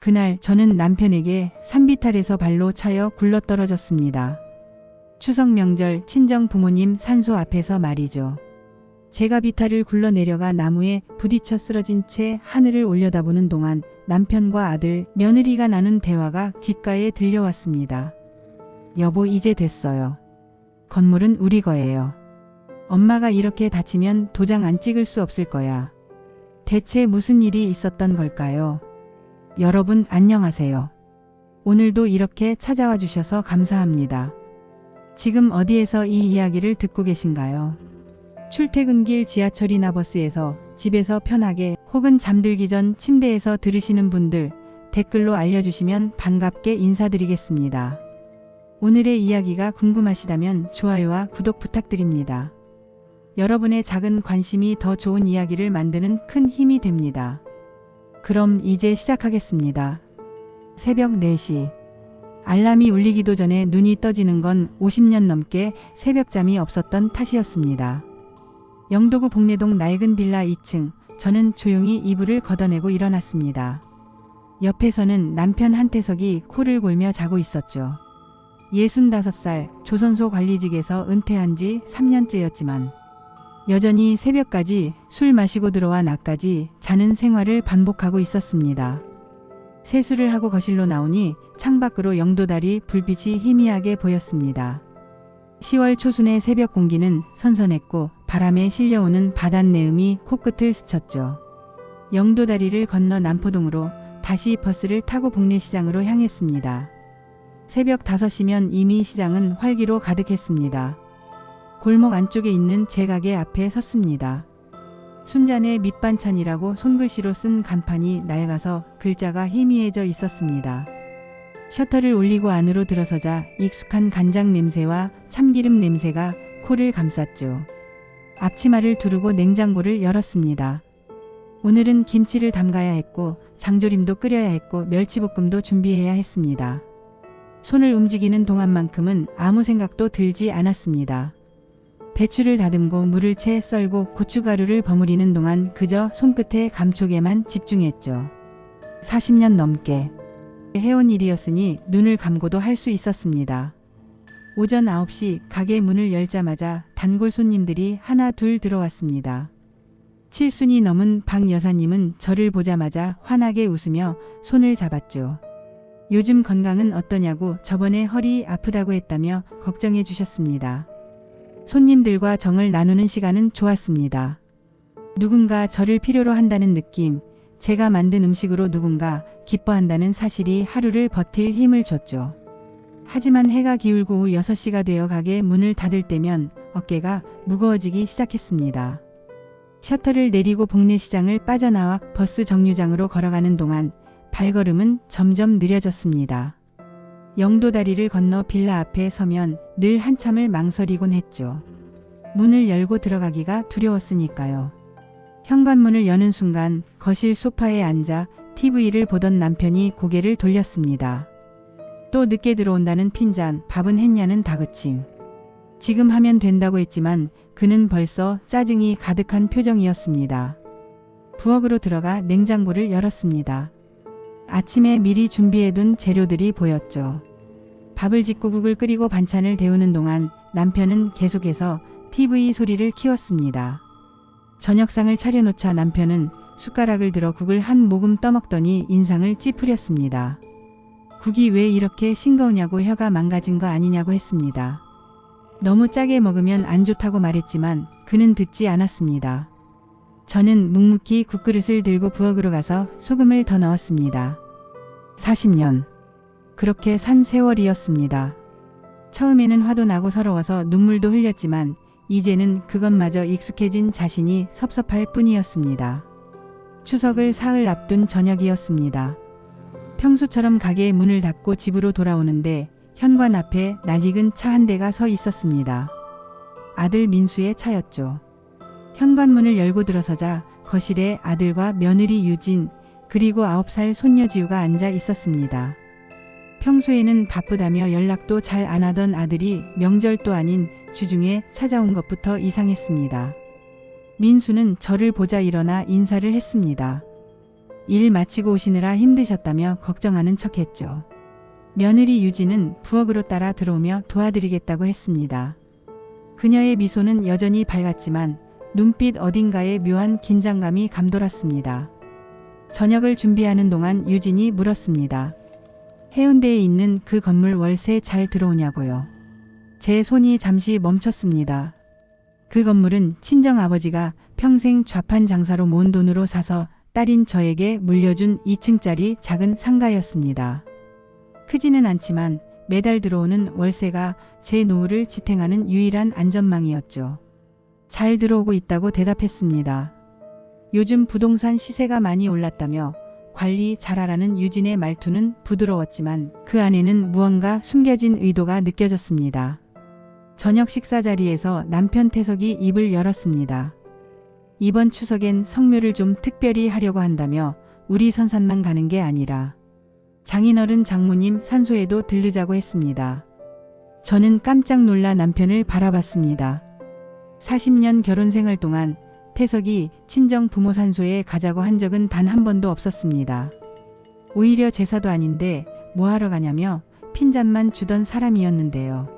그날 저는 남편에게 산비탈에서 발로 차여 굴러떨어졌습니다. 추석 명절 친정 부모님 산소 앞에서 말이죠. 제가 비탈을 굴러내려가 나무에 부딪혀 쓰러진 채 하늘을 올려다보는 동안 남편과 아들, 며느리가 나눈 대화가 귓가에 들려왔습니다. 여보, 이제 됐어요. 건물은 우리 거예요. 엄마가 이렇게 다치면 도장 안 찍을 수 없을 거야. 대체 무슨 일이 있었던 걸까요? 여러분 안녕하세요. 오늘도 이렇게 찾아와 주셔서 감사합니다. 지금 어디에서 이 이야기를 듣고 계신가요? 출퇴근길 지하철이나 버스에서, 집에서 편하게 혹은 잠들기 전 침대에서 들으시는 분들 댓글로 알려주시면 반갑게 인사드리겠습니다. 오늘의 이야기가 궁금하시다면 좋아요와 구독 부탁드립니다. 여러분의 작은 관심이 더 좋은 이야기를 만드는 큰 힘이 됩니다. 그럼 이제 시작하겠습니다. 새벽 4시. 알람이 울리기도 전에 눈이 떠지는 건 50년 넘게 새벽잠이 없었던 탓이었습니다. 영도구 복내동 낡은 빌라 2층, 저는 조용히 이불을 걷어내고 일어났습니다. 옆에서는 남편 한태석이 코를 골며 자고 있었죠. 65살, 조선소 관리직에서 은퇴한 지 3년째였지만 여전히 새벽까지 술 마시고 들어와 낮까지 자는 생활을 반복하고 있었습니다. 세수를 하고 거실로 나오니 창밖으로 영도다리 불빛이 희미하게 보였습니다. 10월 초순의 새벽 공기는 선선했고 바람에 실려오는 바닷내음이 코끝을 스쳤죠. 영도다리를 건너 남포동으로 다시 버스를 타고 복내시장으로 향했습니다. 새벽 5시면 이미 시장은 활기로 가득했습니다. 골목 안쪽에 있는 제 가게 앞에 섰습니다. 순잔의 밑반찬이라고 손글씨로 쓴 간판이 낡아서 글자가 희미해져 있었습니다. 셔터를 올리고 안으로 들어서자 익숙한 간장 냄새와 참기름 냄새가 코를 감쌌죠. 앞치마를 두르고 냉장고를 열었습니다. 오늘은 김치를 담가야 했고 장조림도 끓여야 했고 멸치볶음도 준비해야 했습니다. 손을 움직이는 동안만큼은 아무 생각도 들지 않았습니다. 배추를 다듬고 물을 채 썰고 고춧가루를 버무리는 동안 그저 손끝의 감촉에만 집중했죠. 40년 넘게 해온 일이었으니 눈을 감고도 할 수 있었습니다. 오전 9시 가게 문을 열자마자 단골 손님들이 하나 둘 들어왔습니다. 7순이 넘은 박 여사님은 저를 보자마자 환하게 웃으며 손을 잡았죠. 요즘 건강은 어떠냐고 저번에 허리 아프다고 했다며 걱정해 주셨습니다. 손님들과 정을 나누는 시간은 좋았습니다. 누군가 저를 필요로 한다는 느낌, 제가 만든 음식으로 누군가 기뻐한다는 사실이 하루를 버틸 힘을 줬죠. 하지만 해가 기울고 오후 6시가 되어 가게 문을 닫을 때면 어깨가 무거워지기 시작했습니다. 셔터를 내리고 복내시장을 빠져나와 버스 정류장으로 걸어가는 동안 발걸음은 점점 느려졌습니다. 영도다리를 건너 빌라 앞에 서면 늘 한참을 망설이곤 했죠. 문을 열고 들어가기가 두려웠으니까요. 현관문을 여는 순간 거실 소파에 앉아 TV를 보던 남편이 고개를 돌렸습니다. 또 늦게 들어온다는 핀잔, 밥은 했냐는 다그침. 지금 하면 된다고 했지만 그는 벌써 짜증이 가득한 표정이었습니다. 부엌으로 들어가 냉장고를 열었습니다. 아침에 미리 준비해둔 재료들이 보였죠. 밥을 짓고 국을 끓이고 반찬을 데우는 동안 남편은 계속해서 TV 소리를 키웠습니다. 저녁상을 차려놓자 남편은 숟가락을 들어 국을 한 모금 떠먹더니 인상을 찌푸렸습니다. 국이 왜 이렇게 싱거우냐고 혀가 망가진 거 아니냐고 했습니다. 너무 짜게 먹으면 안 좋다고 말했지만 그는 듣지 않았습니다. 저는 묵묵히 국그릇을 들고 부엌으로 가서 소금을 더 넣었습니다. 40년. 그렇게 산 세월이었습니다. 처음에는 화도 나고 서러워서 눈물도 흘렸지만 이제는 그것마저 익숙해진 자신이 섭섭할 뿐이었습니다. 추석을 사흘 앞둔 저녁이었습니다. 평소처럼 가게의 문을 닫고 집으로 돌아오는데 현관 앞에 낯익은 차 한 대가 서 있었습니다. 아들 민수의 차였죠. 현관문을 열고 들어서자 거실에 아들과 며느리 유진 그리고 9살 손녀 지우가 앉아 있었습니다. 평소에는 바쁘다며 연락도 잘 안 하던 아들이 명절도 아닌 주중에 찾아온 것부터 이상했습니다. 민수는 저를 보자 일어나 인사를 했습니다. 일 마치고 오시느라 힘드셨다며 걱정하는 척했죠. 며느리 유진은 부엌으로 따라 들어오며 도와드리겠다고 했습니다. 그녀의 미소는 여전히 밝았지만 눈빛 어딘가에 묘한 긴장감이 감돌았습니다. 저녁을 준비하는 동안 유진이 물었습니다. 해운대에 있는 그 건물 월세 잘 들어오냐고요. 제 손이 잠시 멈췄습니다. 그 건물은 친정아버지가 평생 좌판 장사로 모은 돈으로 사서 딸인 저에게 물려준 2층짜리 작은 상가였습니다. 크지는 않지만 매달 들어오는 월세가 제 노후를 지탱하는 유일한 안전망이었죠. 잘 들어오고 있다고 대답했습니다. 요즘 부동산 시세가 많이 올랐다며 관리 잘하라는 유진의 말투는 부드러웠지만 그 안에는 무언가 숨겨진 의도가 느껴졌습니다. 저녁 식사 자리에서 남편 태석이 입을 열었습니다. 이번 추석엔 성묘를 좀 특별히 하려고 한다며 우리 선산만 가는 게 아니라 장인어른 장모님 산소에도 들르자고 했습니다. 저는 깜짝 놀라 남편을 바라봤습니다. 40년 결혼 생활 동안 태석이 친정 부모 산소에 가자고 한 적은 단 한 번도 없었습니다. 오히려 제사도 아닌데 뭐하러 가냐며 핀잔만 주던 사람이었는데요.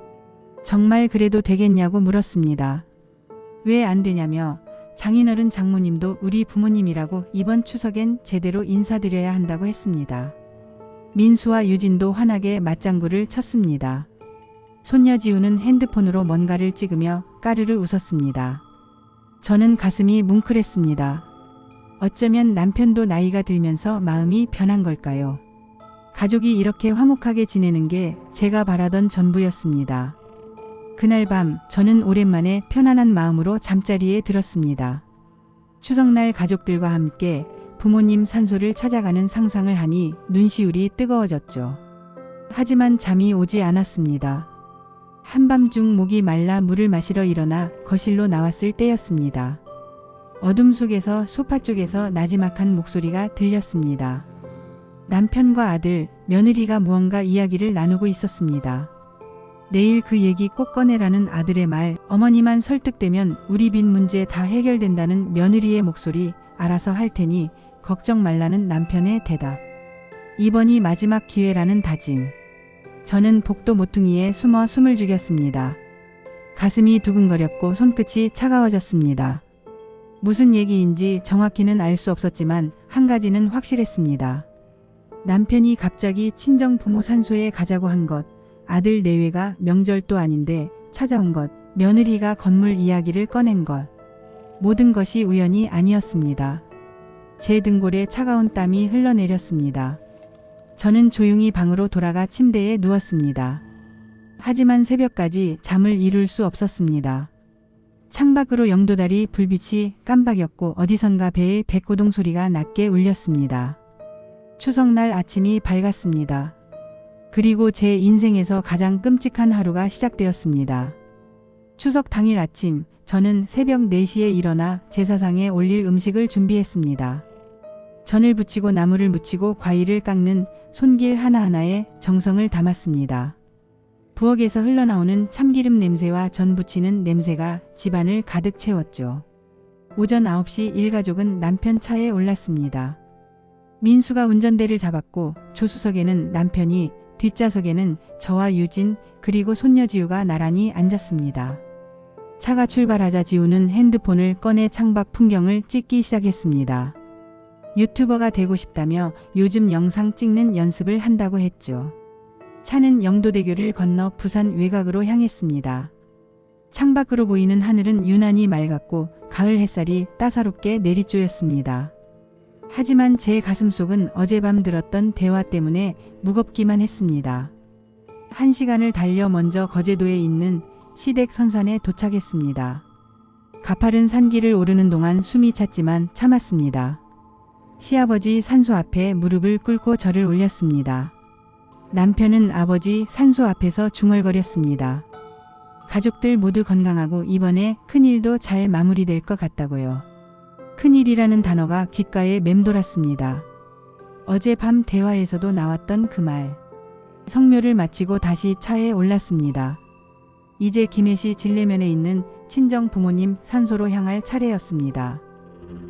정말 그래도 되겠냐고 물었습니다. 왜 안 되냐며 장인어른 장모님도 우리 부모님이라고 이번 추석엔 제대로 인사드려야 한다고 했습니다. 민수와 유진도 환하게 맞장구를 쳤습니다. 손녀 지우는 핸드폰으로 뭔가를 찍으며 까르르 웃었습니다. 저는 가슴이 뭉클했습니다. 어쩌면 남편도 나이가 들면서 마음이 변한 걸까요? 가족이 이렇게 화목하게 지내는 게 제가 바라던 전부였습니다. 그날 밤 저는 오랜만에 편안한 마음으로 잠자리에 들었습니다. 추석날 가족들과 함께 부모님 산소를 찾아가는 상상을 하니 눈시울이 뜨거워졌죠. 하지만 잠이 오지 않았습니다. 한밤중 목이 말라 물을 마시러 일어나 거실로 나왔을 때였습니다. 어둠 속에서 소파 쪽에서 나지막한 목소리가 들렸습니다. 남편과 아들, 며느리가 무언가 이야기를 나누고 있었습니다. 내일 그 얘기 꼭 꺼내라는 아들의 말, 어머니만 설득되면 우리 빚 문제 다 해결된다는 며느리의 목소리, 알아서 할 테니 걱정 말라는 남편의 대답. 이번이 마지막 기회라는 다짐. 저는 복도 모퉁이에 숨어 숨을 죽였습니다. 가슴이 두근거렸고 손끝이 차가워졌습니다. 무슨 얘기인지 정확히는 알 수 없었지만 한 가지는 확실했습니다. 남편이 갑자기 친정 부모 산소에 가자고 한 것, 아들 내외가 명절도 아닌데 찾아온 것, 며느리가 건물 이야기를 꺼낸 것. 모든 것이 우연이 아니었습니다. 제 등골에 차가운 땀이 흘러내렸습니다. 저는 조용히 방으로 돌아가 침대에 누웠습니다. 하지만 새벽까지 잠을 이룰 수 없었습니다. 창밖으로 영도다리 불빛이 깜박였고 어디선가 배의 백고동 소리가 낮게 울렸습니다. 추석날 아침이 밝았습니다. 그리고 제 인생에서 가장 끔찍한 하루가 시작되었습니다. 추석 당일 아침, 저는 새벽 4시에 일어나 제사상에 올릴 음식을 준비했습니다. 전을 부치고 나물을 무치고 과일을 깎는 손길 하나하나에 정성을 담았습니다. 부엌에서 흘러나오는 참기름 냄새와 전 부치는 냄새가 집안을 가득 채웠죠. 오전 9시 일가족은 남편 차에 올랐습니다. 민수가 운전대를 잡았고 조수석에는 남편이, 뒷좌석에는 저와 유진 그리고 손녀 지우가 나란히 앉았습니다. 차가 출발하자 지우는 핸드폰을 꺼내 창밖 풍경을 찍기 시작했습니다. 유튜버가 되고 싶다며 요즘 영상 찍는 연습을 한다고 했죠. 차는 영도대교를 건너 부산 외곽으로 향했습니다. 창밖으로 보이는 하늘은 유난히 맑았고 가을 햇살이 따사롭게 내리쬐었습니다. 하지만 제 가슴속은 어젯밤 들었던 대화 때문에 무겁기만 했습니다. 1시간을 달려 먼저 거제도에 있는 시댁 선산에 도착했습니다. 가파른 산길을 오르는 동안 숨이 찼지만 참았습니다. 시아버지 산소 앞에 무릎을 꿇고 절을 올렸습니다. 남편은 아버지 산소 앞에서 중얼거렸습니다. 가족들 모두 건강하고 이번에 큰일도 잘 마무리될 것 같다고요. 큰일이라는 단어가 귓가에 맴돌았습니다. 어젯밤 대화에서도 나왔던 그 말. 성묘를 마치고 다시 차에 올랐습니다. 이제 김해시 진례면에 있는 친정 부모님 산소로 향할 차례였습니다.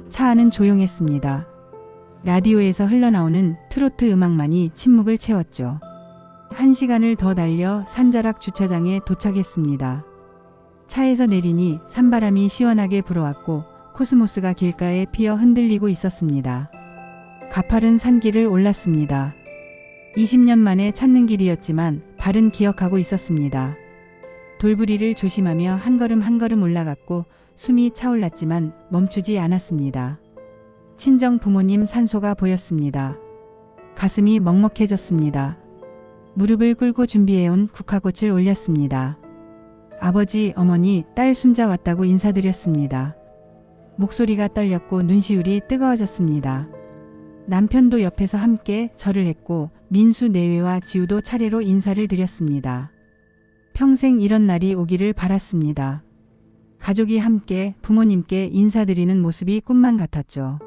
차 안은 조용했습니다. 라디오에서 흘러나오는 트로트 음악만이 침묵을 채웠죠. 1시간을 더 달려 산자락 주차장에 도착했습니다. 차에서 내리니 산바람이 시원하게 불어왔고 코스모스가 길가에 피어 흔들리고 있었습니다. 가파른 산길을 올랐습니다. 20년 만에 찾는 길이었지만 발은 기억하고 있었습니다. 돌부리를 조심하며 한 걸음 한 걸음 올라갔고 숨이 차올랐지만 멈추지 않았습니다. 친정 부모님 산소가 보였습니다. 가슴이 먹먹해졌습니다. 무릎을 꿇고 준비해온 국화꽃을 올렸습니다. 아버지, 어머니, 딸 순자 왔다고 인사드렸습니다. 목소리가 떨렸고 눈시울이 뜨거워졌습니다. 남편도 옆에서 함께 절을 했고 민수 내외와 지우도 차례로 인사를 드렸습니다. 평생 이런 날이 오기를 바랐습니다. 가족이 함께 부모님께 인사드리는 모습이 꿈만 같았죠.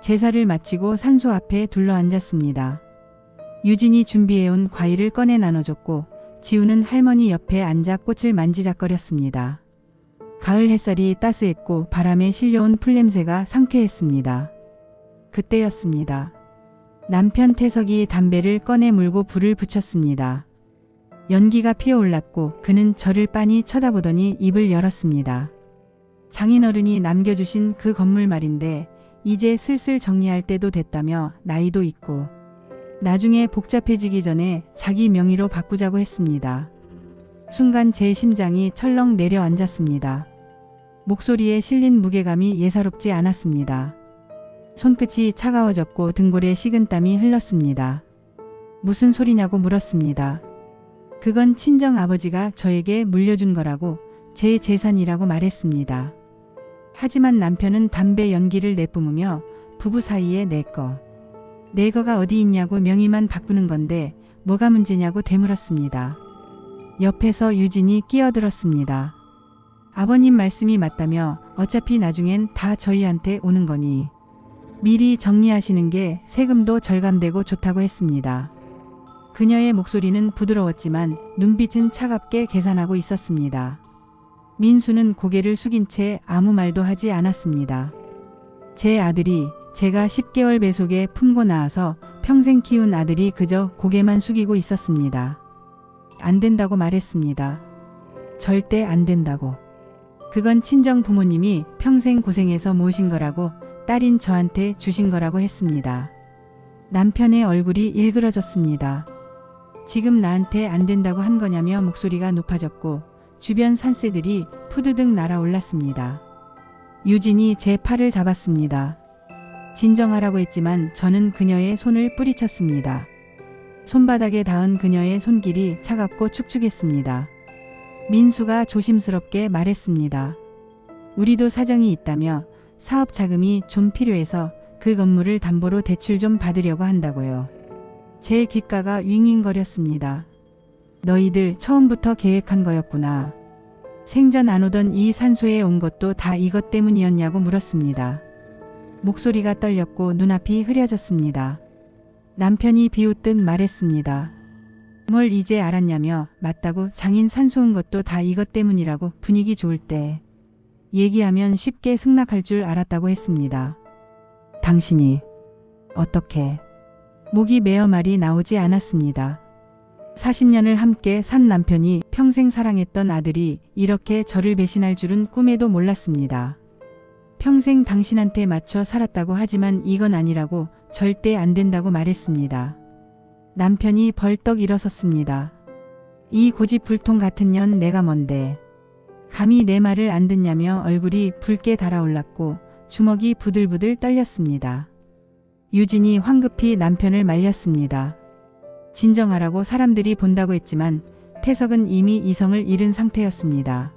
제사를 마치고 산소 앞에 둘러앉았습니다. 유진이 준비해온 과일을 꺼내 나눠줬고 지우는 할머니 옆에 앉아 꽃을 만지작거렸습니다. 가을 햇살이 따스했고 바람에 실려온 풀냄새가 상쾌했습니다. 그때였습니다. 남편 태석이 담배를 꺼내 물고 불을 붙였습니다. 연기가 피어올랐고 그는 저를 빤히 쳐다보더니 입을 열었습니다. 장인어른이 남겨주신 그 건물 말인데 이제 슬슬 정리할 때도 됐다며 나이도 있고 나중에 복잡해지기 전에 자기 명의로 바꾸자고 했습니다. 순간 제 심장이 철렁 내려앉았습니다. 목소리에 실린 무게감이 예사롭지 않았습니다. 손끝이 차가워졌고 등골에 식은땀이 흘렀습니다. 무슨 소리냐고 물었습니다. 그건 친정 아버지가 저에게 물려준 거라고 제 재산이라고 말했습니다. 하지만 남편은 담배 연기를 내뿜으며 부부 사이에 내 거가 어디 있냐고 명의만 바꾸는 건데 뭐가 문제냐고 되물었습니다. 옆에서 유진이 끼어들었습니다. 아버님 말씀이 맞다며 어차피 나중엔 다 저희한테 오는 거니 미리 정리하시는 게 세금도 절감되고 좋다고 했습니다. 그녀의 목소리는 부드러웠지만 눈빛은 차갑게 계산하고 있었습니다. 민수는 고개를 숙인 채 아무 말도 하지 않았습니다. 제 아들이 제가 10개월 배속에 품고 나와서 평생 키운 아들이 그저 고개만 숙이고 있었습니다. 안 된다고 말했습니다. 절대 안 된다고. 그건 친정 부모님이 평생 고생해서 모신 거라고 딸인 저한테 주신 거라고 했습니다. 남편의 얼굴이 일그러졌습니다. 지금 나한테 안 된다고 한 거냐며 목소리가 높아졌고 주변 산새들이 푸드득 날아올랐습니다. 유진이 제 팔을 잡았습니다. 진정하라고 했지만 저는 그녀의 손을 뿌리쳤습니다. 손바닥에 닿은 그녀의 손길이 차갑고 축축했습니다. 민수가 조심스럽게 말했습니다. 우리도 사정이 있다며 사업 자금이 좀 필요해서 그 건물을 담보로 대출 좀 받으려고 한다고요. 제 귓가가 윙윙거렸습니다. 너희들 처음부터 계획한 거였구나. 생전 안 오던 이 산소에 온 것도 다 이것 때문이었냐고 물었습니다. 목소리가 떨렸고 눈앞이 흐려졌습니다. 남편이 비웃듯 말했습니다. 뭘 이제 알았냐며 맞다고 장인 산소 온 것도 다 이것 때문이라고 분위기 좋을 때 얘기하면 쉽게 승낙할 줄 알았다고 했습니다. 당신이 어떻게 목이 메어 말이 나오지 않았습니다. 40년을 함께 산 남편이 평생 사랑했던 아들이 이렇게 저를 배신할 줄은 꿈에도 몰랐습니다. 평생 당신한테 맞춰 살았다고 하지만 이건 아니라고 절대 안 된다고 말했습니다. 남편이 벌떡 일어섰습니다. 이 고집불통 같은 년 내가 뭔데. 감히 내 말을 안 듣냐며 얼굴이 붉게 달아올랐고 주먹이 부들부들 떨렸습니다. 유진이 황급히 남편을 말렸습니다. 진정하라고 사람들이 본다고 했지만 태석은 이미 이성을 잃은 상태였습니다.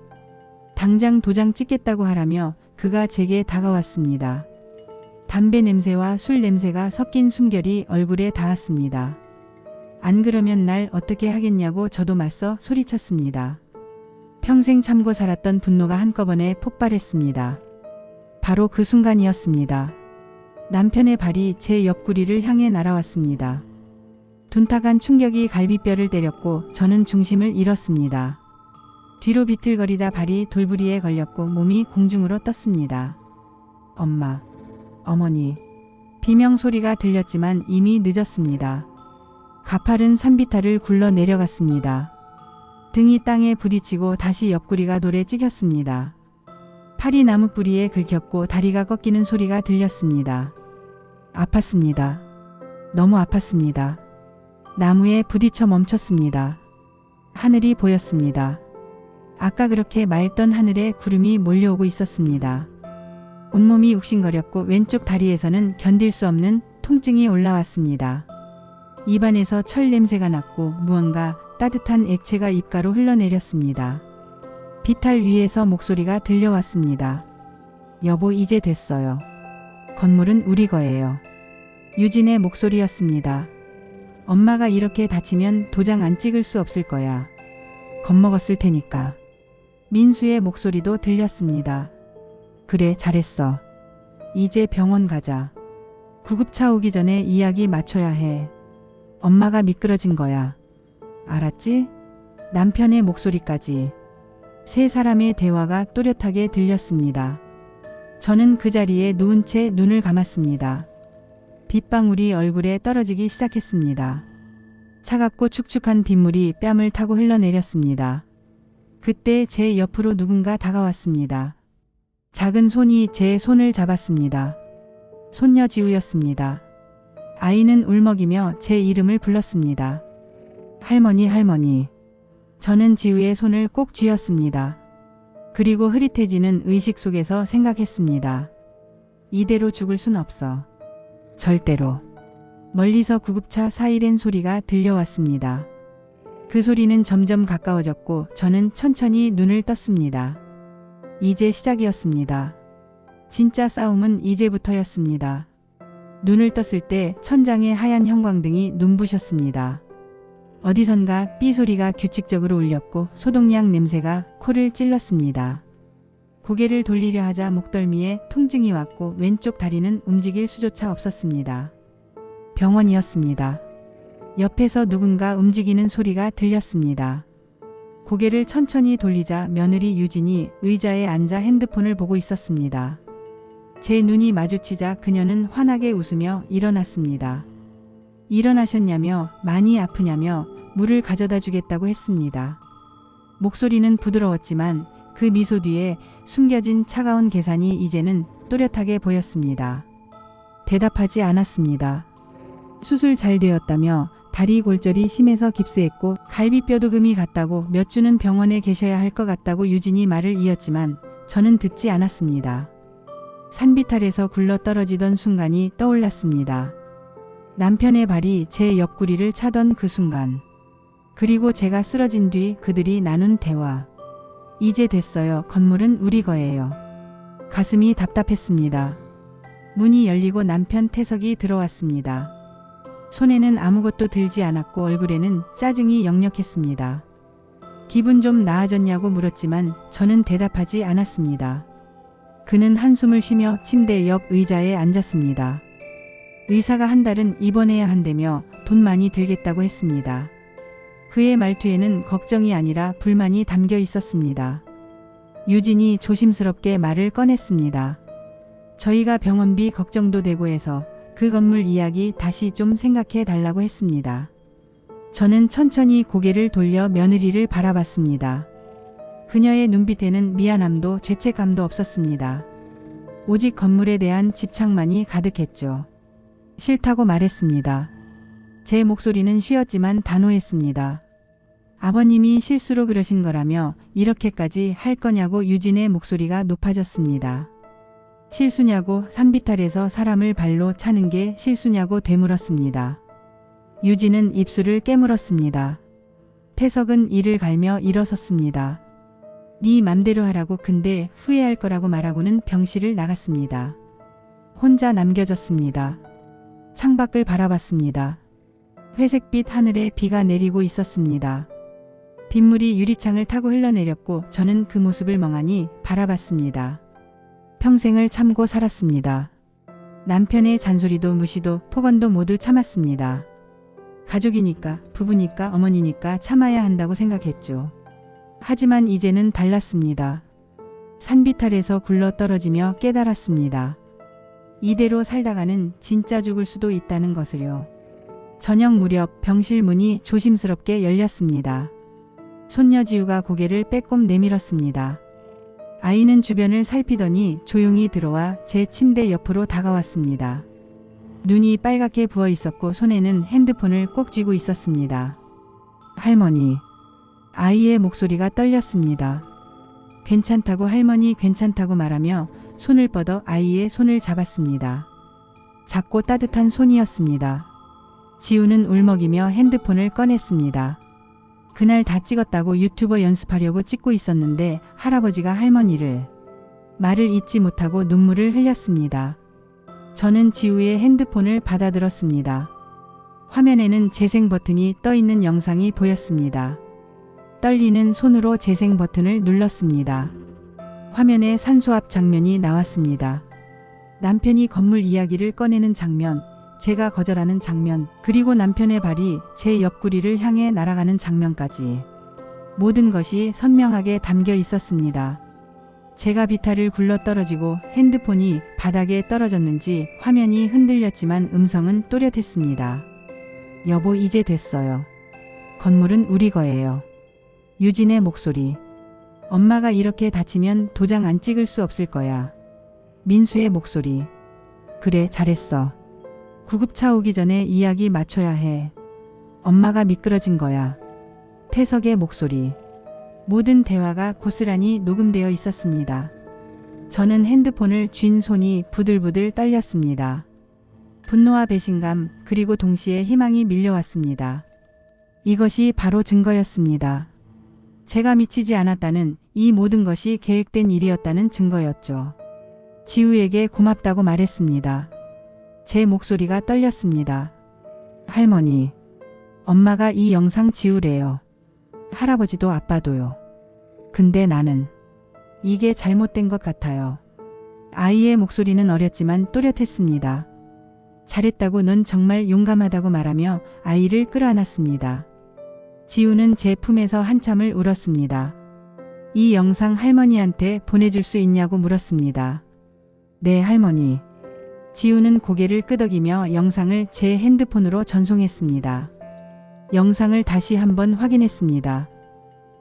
당장 도장 찍겠다고 하라며 그가 제게 다가왔습니다. 담배 냄새와 술 냄새가 섞인 숨결이 얼굴에 닿았습니다. 안 그러면 날 어떻게 하겠냐고 저도 맞서 소리쳤습니다. 평생 참고 살았던 분노가 한꺼번에 폭발했습니다. 바로 그 순간이었습니다. 남편의 발이 제 옆구리를 향해 날아왔습니다. 둔탁한 충격이 갈비뼈를 때렸고 저는 중심을 잃었습니다. 뒤로 비틀거리다 발이 돌부리에 걸렸고 몸이 공중으로 떴습니다. 엄마, 어머니, 비명 소리가 들렸지만 이미 늦었습니다. 가파른 산비탈을 굴러 내려갔습니다. 등이 땅에 부딪히고 다시 옆구리가 돌에 찍혔습니다. 팔이 나무 뿌리에 긁혔고 다리가 꺾이는 소리가 들렸습니다. 아팠습니다. 너무 아팠습니다. 나무에 부딪혀 멈췄습니다. 하늘이 보였습니다. 아까 그렇게 맑던 하늘에 구름이 몰려오고 있었습니다. 온몸이 욱신거렸고 왼쪽 다리에서는 견딜 수 없는 통증이 올라왔습니다. 입안에서 철 냄새가 났고 무언가 따뜻한 액체가 입가로 흘러내렸습니다. 비탈 위에서 목소리가 들려왔습니다. 여보, 이제 됐어요. 건물은 우리 거예요. 유진의 목소리였습니다. 엄마가 이렇게 다치면 도장 안 찍을 수 없을 거야. 겁먹었을 테니까. 민수의 목소리도 들렸습니다. 그래, 잘했어. 이제 병원 가자. 구급차 오기 전에 이야기 맞춰야 해. 엄마가 미끄러진 거야. 알았지? 남편의 목소리까지. 세 사람의 대화가 또렷하게 들렸습니다. 저는 그 자리에 누운 채 눈을 감았습니다. 빗방울이 얼굴에 떨어지기 시작했습니다. 차갑고 축축한 빗물이 뺨을 타고 흘러내렸습니다. 그때 제 옆으로 누군가 다가왔습니다. 작은 손이 제 손을 잡았습니다. 손녀 지우였습니다. 아이는 울먹이며 제 이름을 불렀습니다. 할머니, 할머니. 저는 지우의 손을 꼭 쥐었습니다. 그리고 흐릿해지는 의식 속에서 생각했습니다. 이대로 죽을 순 없어. 절대로. 멀리서 구급차 사이렌 소리가 들려왔습니다. 그 소리는 점점 가까워졌고 저는 천천히 눈을 떴습니다. 이제 시작이었습니다. 진짜 싸움은 이제부터였습니다. 눈을 떴을 때 천장에 하얀 형광등이 눈부셨습니다. 어디선가 삐 소리가 규칙적으로 울렸고 소독약 냄새가 코를 찔렀습니다. 고개를 돌리려 하자 목덜미에 통증이 왔고 왼쪽 다리는 움직일 수조차 없었습니다. 병원이었습니다. 옆에서 누군가 움직이는 소리가 들렸습니다. 고개를 천천히 돌리자 며느리 유진이 의자에 앉아 핸드폰을 보고 있었습니다. 제 눈이 마주치자 그녀는 환하게 웃으며 일어났습니다. 일어나셨냐며 많이 아프냐며 물을 가져다 주겠다고 했습니다. 목소리는 부드러웠지만 그 미소 뒤에 숨겨진 차가운 계산이 이제는 또렷하게 보였습니다. 대답하지 않았습니다. 수술 잘 되었다며 다리 골절이 심해서 깁스했고 갈비뼈도 금이 갔다고 몇 주는 병원에 계셔야 할 것 같다고 유진이 말을 이었지만 저는 듣지 않았습니다. 산비탈에서 굴러떨어지던 순간이 떠올랐습니다. 남편의 발이 제 옆구리를 차던 그 순간. 그리고 제가 쓰러진 뒤 그들이 나눈 대화. 이제 됐어요. 건물은 우리 거예요. 가슴이 답답했습니다. 문이 열리고 남편 태석이 들어왔습니다. 손에는 아무것도 들지 않았고 얼굴에는 짜증이 역력했습니다. 기분 좀 나아졌냐고 물었지만 저는 대답하지 않았습니다. 그는 한숨을 쉬며 침대 옆 의자에 앉았습니다. 의사가 한 달은 입원해야 한다며 돈 많이 들겠다고 했습니다. 그의 말투에는 걱정이 아니라 불만이 담겨 있었습니다. 유진이 조심스럽게 말을 꺼냈습니다. 저희가 병원비 걱정도 되고 해서 그 건물 이야기 다시 좀 생각해 달라고 했습니다. 저는 천천히 고개를 돌려 며느리를 바라봤습니다. 그녀의 눈빛에는 미안함도 죄책감도 없었습니다. 오직 건물에 대한 집착만이 가득했죠. 싫다고 말했습니다. 제 목소리는 쉬었지만 단호했습니다. 아버님이 실수로 그러신 거라며 이렇게까지 할 거냐고 유진의 목소리가 높아졌습니다. 실수냐고 산비탈에서 사람을 발로 차는 게 실수냐고 되물었습니다. 유진은 입술을 깨물었습니다. 태석은 이를 갈며 일어섰습니다. 네 맘대로 하라고 근데 후회할 거라고 말하고는 병실을 나갔습니다. 혼자 남겨졌습니다. 창밖을 바라봤습니다. 회색빛 하늘에 비가 내리고 있었습니다. 빗물이 유리창을 타고 흘러내렸고 저는 그 모습을 멍하니 바라봤습니다. 평생을 참고 살았습니다. 남편의 잔소리도 무시도 폭언도 모두 참았습니다. 가족이니까, 부부니까, 어머니니까 참아야 한다고 생각했죠. 하지만 이제는 달랐습니다. 산비탈에서 굴러 떨어지며 깨달았습니다. 이대로 살다가는 진짜 죽을 수도 있다는 것을요. 저녁 무렵 병실 문이 조심스럽게 열렸습니다. 손녀 지우가 고개를 빼꼼 내밀었습니다. 아이는 주변을 살피더니 조용히 들어와 제 침대 옆으로 다가왔습니다. 눈이 빨갛게 부어 있었고 손에는 핸드폰을 꼭 쥐고 있었습니다. 할머니. 아이의 목소리가 떨렸습니다. 괜찮다고 할머니 괜찮다고 말하며 손을 뻗어 아이의 손을 잡았습니다. 작고 따뜻한 손이었습니다. 지우는 울먹이며 핸드폰을 꺼냈습니다. 그날 다 찍었다고 유튜버 연습하려고 찍고 있었는데 할아버지가 할머니를 말을 잇지 못하고 눈물을 흘렸습니다. 저는 지우의 핸드폰을 받아들었습니다. 화면에는 재생 버튼이 떠 있는 영상이 보였습니다. 떨리는 손으로 재생 버튼을 눌렀습니다. 화면에 산소압 장면이 나왔습니다. 남편이 건물 이야기를 꺼내는 장면, 제가 거절하는 장면, 그리고 남편의 발이 제 옆구리를 향해 날아가는 장면까지 모든 것이 선명하게 담겨 있었습니다. 제가 비탈을 굴러 떨어지고 핸드폰이 바닥에 떨어졌는지 화면이 흔들렸지만 음성은 또렷했습니다. 여보 이제 됐어요. 건물은 우리 거예요. 유진의 목소리. 엄마가 이렇게 다치면 도장 안 찍을 수 없을 거야. 민수의 목소리. 그래 잘했어. 구급차 오기 전에 이야기 맞춰야 해. 엄마가 미끄러진 거야. 태석의 목소리. 모든 대화가 고스란히 녹음되어 있었습니다. 저는 핸드폰을 쥔 손이 부들부들 떨렸습니다. 분노와 배신감 그리고 동시에 희망이 밀려왔습니다. 이것이 바로 증거였습니다. 제가 미치지 않았다는 이 모든 것이 계획된 일이었다는 증거였죠. 지우에게 고맙다고 말했습니다. 제 목소리가 떨렸습니다. 할머니, 엄마가 이 영상 지우래요. 할아버지도 아빠도요. 근데 나는 이게 잘못된 것 같아요. 아이의 목소리는 어렸지만 또렷했습니다. 잘했다고 넌 정말 용감하다고 말하며 아이를 끌어안았습니다. 지우는 제 품에서 한참을 울었습니다. 이 영상 할머니한테 보내줄 수 있냐고 물었습니다. 네 할머니. 지우는 고개를 끄덕이며 영상을 제 핸드폰으로 전송했습니다. 영상을 다시 한번 확인했습니다.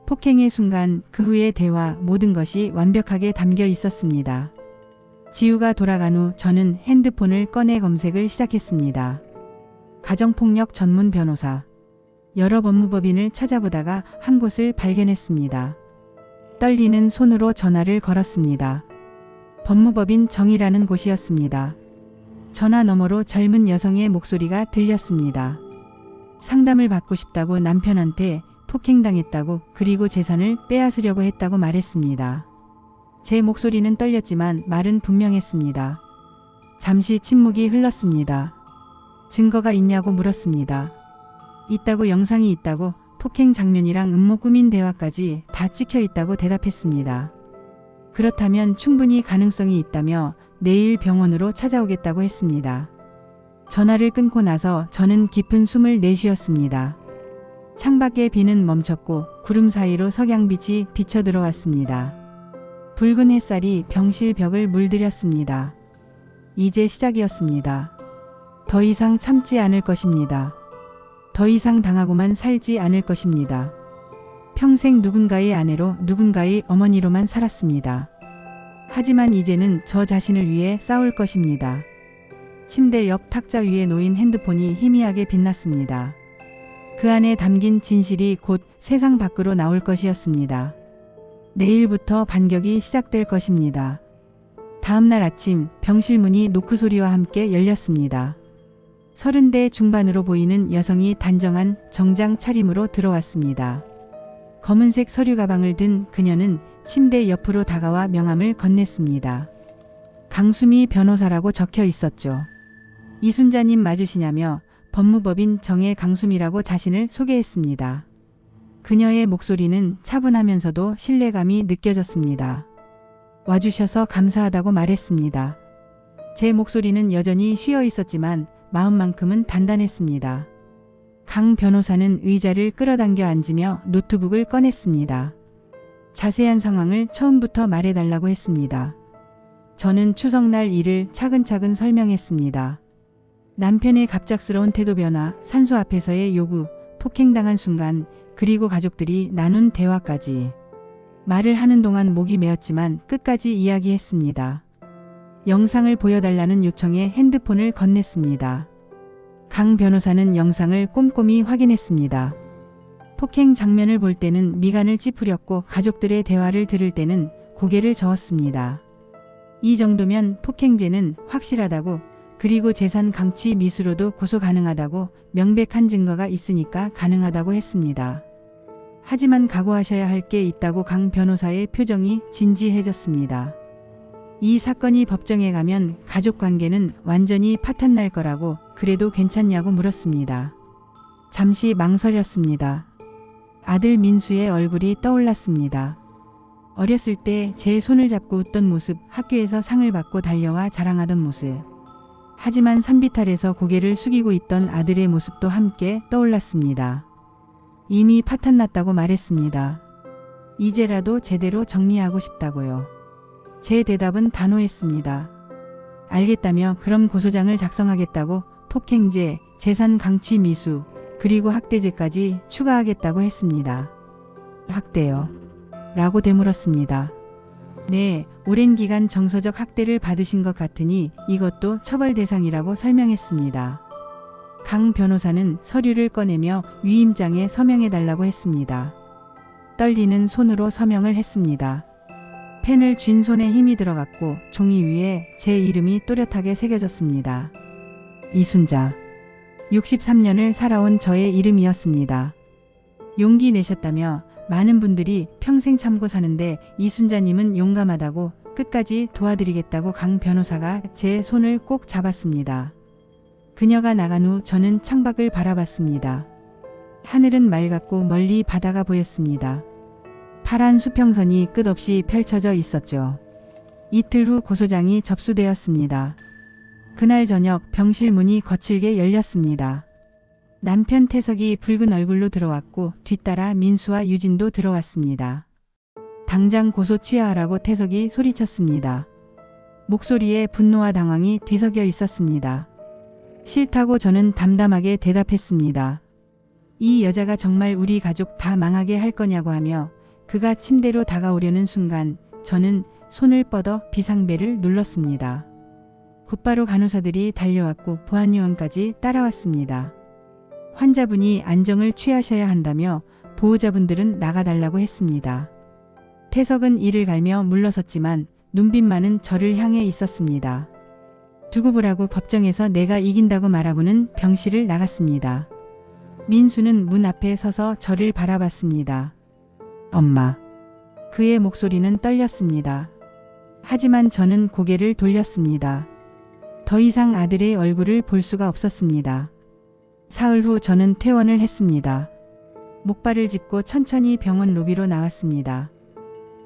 폭행의 순간, 그 후의 대화, 모든 것이 완벽하게 담겨 있었습니다. 지우가 돌아간 후 저는 핸드폰을 꺼내 검색을 시작했습니다. 가정폭력 전문 변호사. 여러 법무법인을 찾아보다가 한 곳을 발견했습니다. 떨리는 손으로 전화를 걸었습니다. 법무법인 정이라는 곳이었습니다. 전화 너머로 젊은 여성의 목소리가 들렸습니다. 상담을 받고 싶다고 남편한테 폭행당했다고 그리고 재산을 빼앗으려고 했다고 말했습니다. 제 목소리는 떨렸지만 말은 분명했습니다. 잠시 침묵이 흘렀습니다. 증거가 있냐고 물었습니다. 있다고 영상이 있다고 폭행 장면이랑 음모 꾸민 대화까지 다 찍혀 있다고 대답했습니다. 그렇다면 충분히 가능성이 있다며 내일 병원으로 찾아오겠다고 했습니다. 전화를 끊고 나서 저는 깊은 숨을 내쉬었습니다. 창밖의 비는 멈췄고 구름 사이로 석양빛이 비쳐 들어왔습니다. 붉은 햇살이 병실 벽을 물들였습니다. 이제 시작이었습니다. 더 이상 참지 않을 것입니다. 더 이상 당하고만 살지 않을 것입니다. 평생 누군가의 아내로 누군가의 어머니로만 살았습니다. 하지만 이제는 저 자신을 위해 싸울 것입니다. 침대 옆 탁자 위에 놓인 핸드폰이 희미하게 빛났습니다. 그 안에 담긴 진실이 곧 세상 밖으로 나올 것이었습니다. 내일부터 반격이 시작될 것입니다. 다음 날 아침 병실 문이 노크 소리와 함께 열렸습니다. 30대 중반으로 보이는 여성이 단정한 정장 차림으로 들어왔습니다. 검은색 서류 가방을 든 그녀는 침대 옆으로 다가와 명함을 건넸습니다. 강수미 변호사라고 적혀 있었죠. 이순자님 맞으시냐며 법무법인 정의 강수미라고 자신을 소개했습니다. 그녀의 목소리는 차분하면서도 신뢰감이 느껴졌습니다. 와주셔서 감사하다고 말했습니다. 제 목소리는 여전히 쉬어 있었지만 마음만큼은 단단했습니다. 강 변호사는 의자를 끌어당겨 앉으며 노트북을 꺼냈습니다. 자세한 상황을 처음부터 말해달라고 했습니다. 저는 추석날 일을 차근차근 설명했습니다. 남편의 갑작스러운 태도 변화, 산소 앞에서의 요구, 폭행당한 순간, 그리고 가족들이 나눈 대화까지. 말을 하는 동안 목이 메었지만 끝까지 이야기했습니다. 영상을 보여달라는 요청에 핸드폰을 건넸습니다. 강 변호사는 영상을 꼼꼼히 확인했습니다. 폭행 장면을 볼 때는 미간을 찌푸렸고 가족들의 대화를 들을 때는 고개를 저었습니다. 이 정도면 폭행죄는 확실하다고, 그리고 재산 강취 미수로도 고소 가능하다고, 명백한 증거가 있으니까 가능하다고 했습니다. 하지만 각오하셔야 할 게 있다고 강 변호사의 표정이 진지해졌습니다. 이 사건이 법정에 가면 가족관계는 완전히 파탄날 거라고, 그래도 괜찮냐고 물었습니다. 잠시 망설였습니다. 아들 민수의 얼굴이 떠올랐습니다. 어렸을 때 제 손을 잡고 웃던 모습, 학교에서 상을 받고 달려와 자랑하던 모습. 하지만 산비탈에서 고개를 숙이고 있던 아들의 모습도 함께 떠올랐습니다. 이미 파탄났다고 말했습니다. 이제라도 제대로 정리하고 싶다고요. 제 대답은 단호했습니다. 알겠다며 그럼 고소장을 작성하겠다고, 폭행죄, 재산 강취 미수, 그리고 학대죄까지 추가하겠다고 했습니다. 학대요? 라고 되물었습니다. 네, 오랜 기간 정서적 학대를 받으신 것 같으니 이것도 처벌 대상이라고 설명했습니다. 강 변호사는 서류를 꺼내며 위임장에 서명해달라고 했습니다. 떨리는 손으로 서명을 했습니다. 펜을 쥔 손에 힘이 들어갔고 종이 위에 제 이름이 또렷하게 새겨졌습니다. 이순자. 63년을 살아온 저의 이름이었습니다. 용기 내셨다며 많은 분들이 평생 참고 사는데 이순자님은 용감하다고, 끝까지 도와드리겠다고 강 변호사가 제 손을 꼭 잡았습니다. 그녀가 나간 후 저는 창밖을 바라봤습니다. 하늘은 맑았고 멀리 바다가 보였습니다. 파란 수평선이 끝없이 펼쳐져 있었죠. 이틀 후 고소장이 접수되었습니다. 그날 저녁 병실 문이 거칠게 열렸습니다. 남편 태석이 붉은 얼굴로 들어왔고 뒤따라 민수와 유진도 들어왔습니다. 당장 고소 취하하라고 태석이 소리쳤습니다. 목소리에 분노와 당황이 뒤섞여 있었습니다. 싫다고 저는 담담하게 대답했습니다. 이 여자가 정말 우리 가족 다 망하게 할 거냐고 하며 그가 침대로 다가오려는 순간 저는 손을 뻗어 비상벨을 눌렀습니다. 곧바로 간호사들이 달려왔고 보안요원까지 따라왔습니다. 환자분이 안정을 취하셔야 한다며 보호자분들은 나가달라고 했습니다. 태석은 이를 갈며 물러섰지만 눈빛만은 저를 향해 있었습니다. 두고 보라고 법정에서 내가 이긴다고 말하고는 병실을 나갔습니다. 민수는 문 앞에 서서 저를 바라봤습니다. 엄마. 그의 목소리는 떨렸습니다. 하지만 저는 고개를 돌렸습니다. 더 이상 아들의 얼굴을 볼 수가 없었습니다. 사흘 후 저는 퇴원을 했습니다. 목발을 짚고 천천히 병원 로비로 나왔습니다.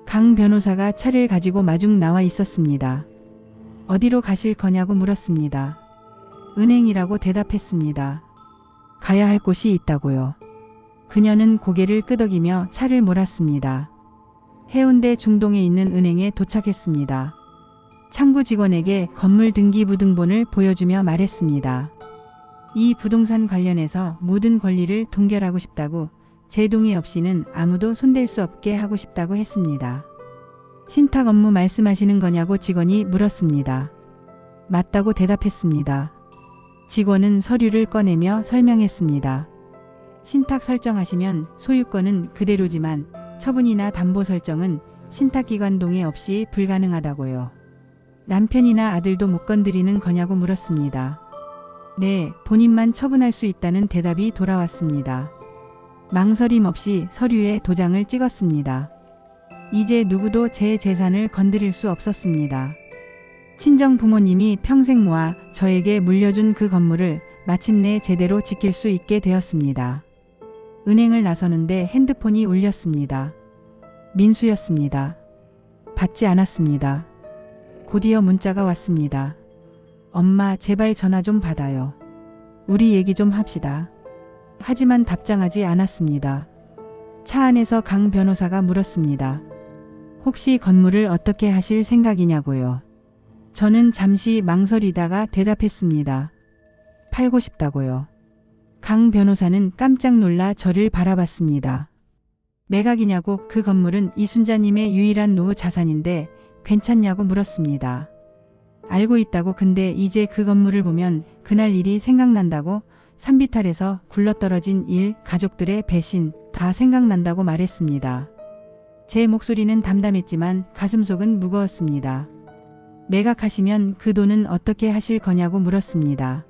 강 변호사가 차를 가지고 마중 나와 있었습니다. 어디로 가실 거냐고 물었습니다. 은행이라고 대답했습니다. 가야 할 곳이 있다고요. 그녀는 고개를 끄덕이며 차를 몰았습니다. 해운대 중동에 있는 은행에 도착했습니다. 창구 직원에게 건물 등기부등본을 보여주며 말했습니다. 이 부동산 관련해서 모든 권리를 동결하고 싶다고, 제 동의 없이는 아무도 손댈 수 없게 하고 싶다고 했습니다. 신탁 업무 말씀하시는 거냐고 직원이 물었습니다. 맞다고 대답했습니다. 직원은 서류를 꺼내며 설명했습니다. 신탁 설정하시면 소유권은 그대로지만 처분이나 담보 설정은 신탁기관 동의 없이 불가능하다고요. 남편이나 아들도 못 건드리는 거냐고 물었습니다. 네, 본인만 처분할 수 있다는 대답이 돌아왔습니다. 망설임 없이 서류에 도장을 찍었습니다. 이제 누구도 제 재산을 건드릴 수 없었습니다. 친정 부모님이 평생 모아 저에게 물려준 그 건물을 마침내 제대로 지킬 수 있게 되었습니다. 은행을 나서는데 핸드폰이 울렸습니다. 민수였습니다. 받지 않았습니다. 곧이어 문자가 왔습니다. 엄마, 제발 전화 좀 받아요. 우리 얘기 좀 합시다. 하지만 답장하지 않았습니다. 차 안에서 강 변호사가 물었습니다. 혹시 건물을 어떻게 하실 생각이냐고요. 저는 잠시 망설이다가 대답했습니다. 팔고 싶다고요. 강 변호사는 깜짝 놀라 저를 바라봤습니다. 매각이냐고. 그 건물은 이순자님의 유일한 노후 자산인데 괜찮냐고 물었습니다. 알고 있다고. 근데 이제 그 건물을 보면 그날 일이 생각난다고. 산비탈에서 굴러떨어진 일, 가족들의 배신 다 생각난다고 말했습니다. 제 목소리는 담담했지만 가슴속은 무거웠습니다. 매각하시면 그 돈은 어떻게 하실 거냐고 물었습니다.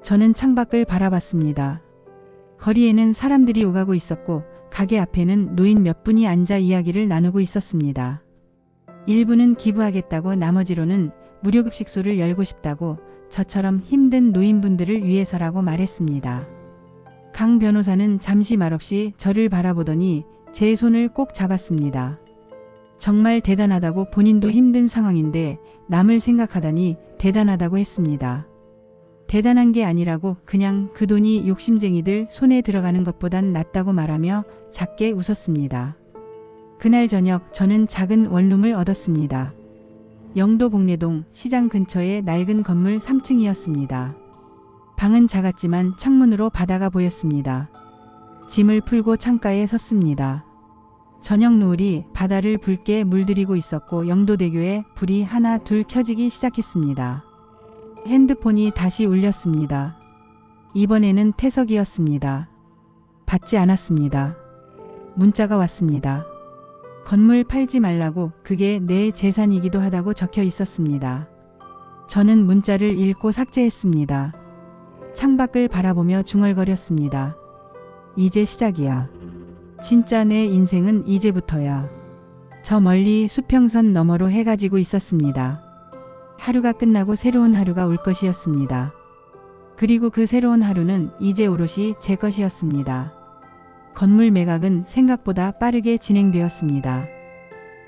저는 창밖을 바라봤습니다. 거리에는 사람들이 오가고 있었고 가게 앞에는 노인 몇 분이 앉아 이야기를 나누고 있었습니다. 일부는 기부하겠다고, 나머지로는 무료급식소를 열고 싶다고, 저처럼 힘든 노인분들을 위해서라고 말했습니다. 강 변호사는 잠시 말없이 저를 바라보더니 제 손을 꼭 잡았습니다. 정말 대단하다고. 본인도 힘든 상황인데 남을 생각하다니 대단하다고 했습니다. 대단한 게 아니라고, 그냥 그 돈이 욕심쟁이들 손에 들어가는 것보단 낫다고 말하며 작게 웃었습니다. 그날 저녁 저는 작은 원룸을 얻었습니다. 영도 복례동 시장 근처의 낡은 건물 3층이었습니다. 방은 작았지만 창문으로 바다가 보였습니다. 짐을 풀고 창가에 섰습니다. 저녁 노을이 바다를 붉게 물들이고 있었고 영도대교에 불이 하나 둘 켜지기 시작했습니다. 핸드폰이 다시 울렸습니다. 이번에는 태석이었습니다. 받지 않았습니다. 문자가 왔습니다. 건물 팔지 말라고. 그게 내 재산이기도 하다고 적혀 있었습니다. 저는 문자를 읽고 삭제했습니다. 창밖을 바라보며 중얼거렸습니다. 이제 시작이야. 진짜 내 인생은 이제부터야. 저 멀리 수평선 너머로 해가 지고 있었습니다. 하루가 끝나고 새로운 하루가 올 것이었습니다. 그리고 그 새로운 하루는 이제 오롯이 제 것이었습니다. 건물 매각은 생각보다 빠르게 진행되었습니다.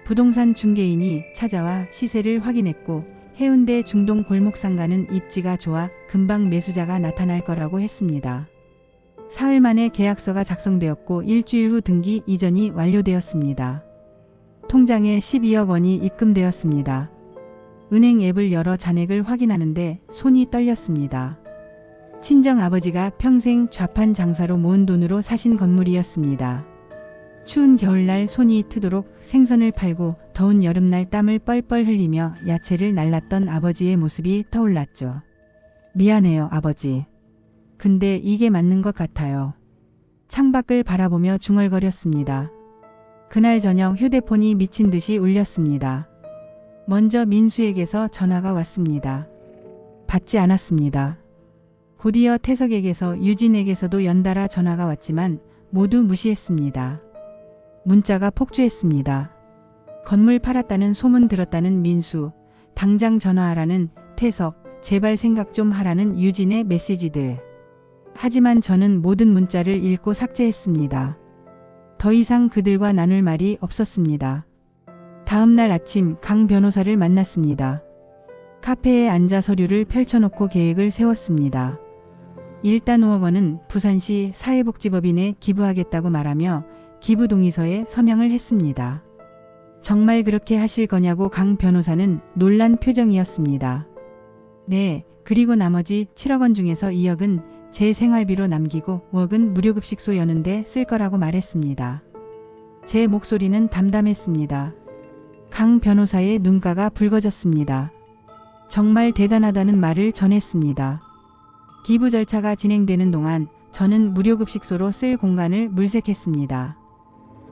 부동산 중개인이 찾아와 시세를 확인했고 해운대 중동 골목상가는 입지가 좋아 금방 매수자가 나타날 거라고 했습니다. 사흘 만에 계약서가 작성되었고 일주일 후 등기 이전이 완료되었습니다. 통장에 12억 원이 입금되었습니다. 은행 앱을 열어 잔액을 확인하는데 손이 떨렸습니다. 친정 아버지가 평생 좌판 장사로 모은 돈으로 사신 건물이었습니다. 추운 겨울날 손이 트도록 생선을 팔고 더운 여름날 땀을 뻘뻘 흘리며 야채를 날랐던 아버지의 모습이 떠올랐죠. 미안해요, 아버지. 근데 이게 맞는 것 같아요. 창밖을 바라보며 중얼거렸습니다. 그날 저녁 휴대폰이 미친 듯이 울렸습니다. 먼저 민수에게서 전화가 왔습니다. 받지 않았습니다. 곧이어 태석에게서 유진에게서도 연달아 전화가 왔지만 모두 무시했습니다. 문자가 폭주했습니다. 건물 팔았다는 소문 들었다는 민수, 당장 전화하라는 태석, 제발 생각 좀 하라는 유진의 메시지들. 하지만 저는 모든 문자를 읽고 삭제했습니다. 더 이상 그들과 나눌 말이 없었습니다. 다음 날 아침 강 변호사를 만났습니다. 카페에 앉아 서류를 펼쳐놓고 계획을 세웠습니다. 일단 5억 원은 부산시 사회복지법인에 기부하겠다고 말하며 기부동의서에 서명을 했습니다. 정말 그렇게 하실 거냐고 강 변호사는 놀란 표정이었습니다. 네, 그리고 나머지 7억 원 중에서 2억은 제 생활비로 남기고 5억은 무료급식소 여는데 쓸 거라고 말했습니다. 제 목소리는 담담했습니다. 강 변호사의 눈가가 붉어졌습니다. 정말 대단하다는 말을 전했습니다. 기부 절차가 진행되는 동안 저는 무료급식소로 쓸 공간을 물색했습니다.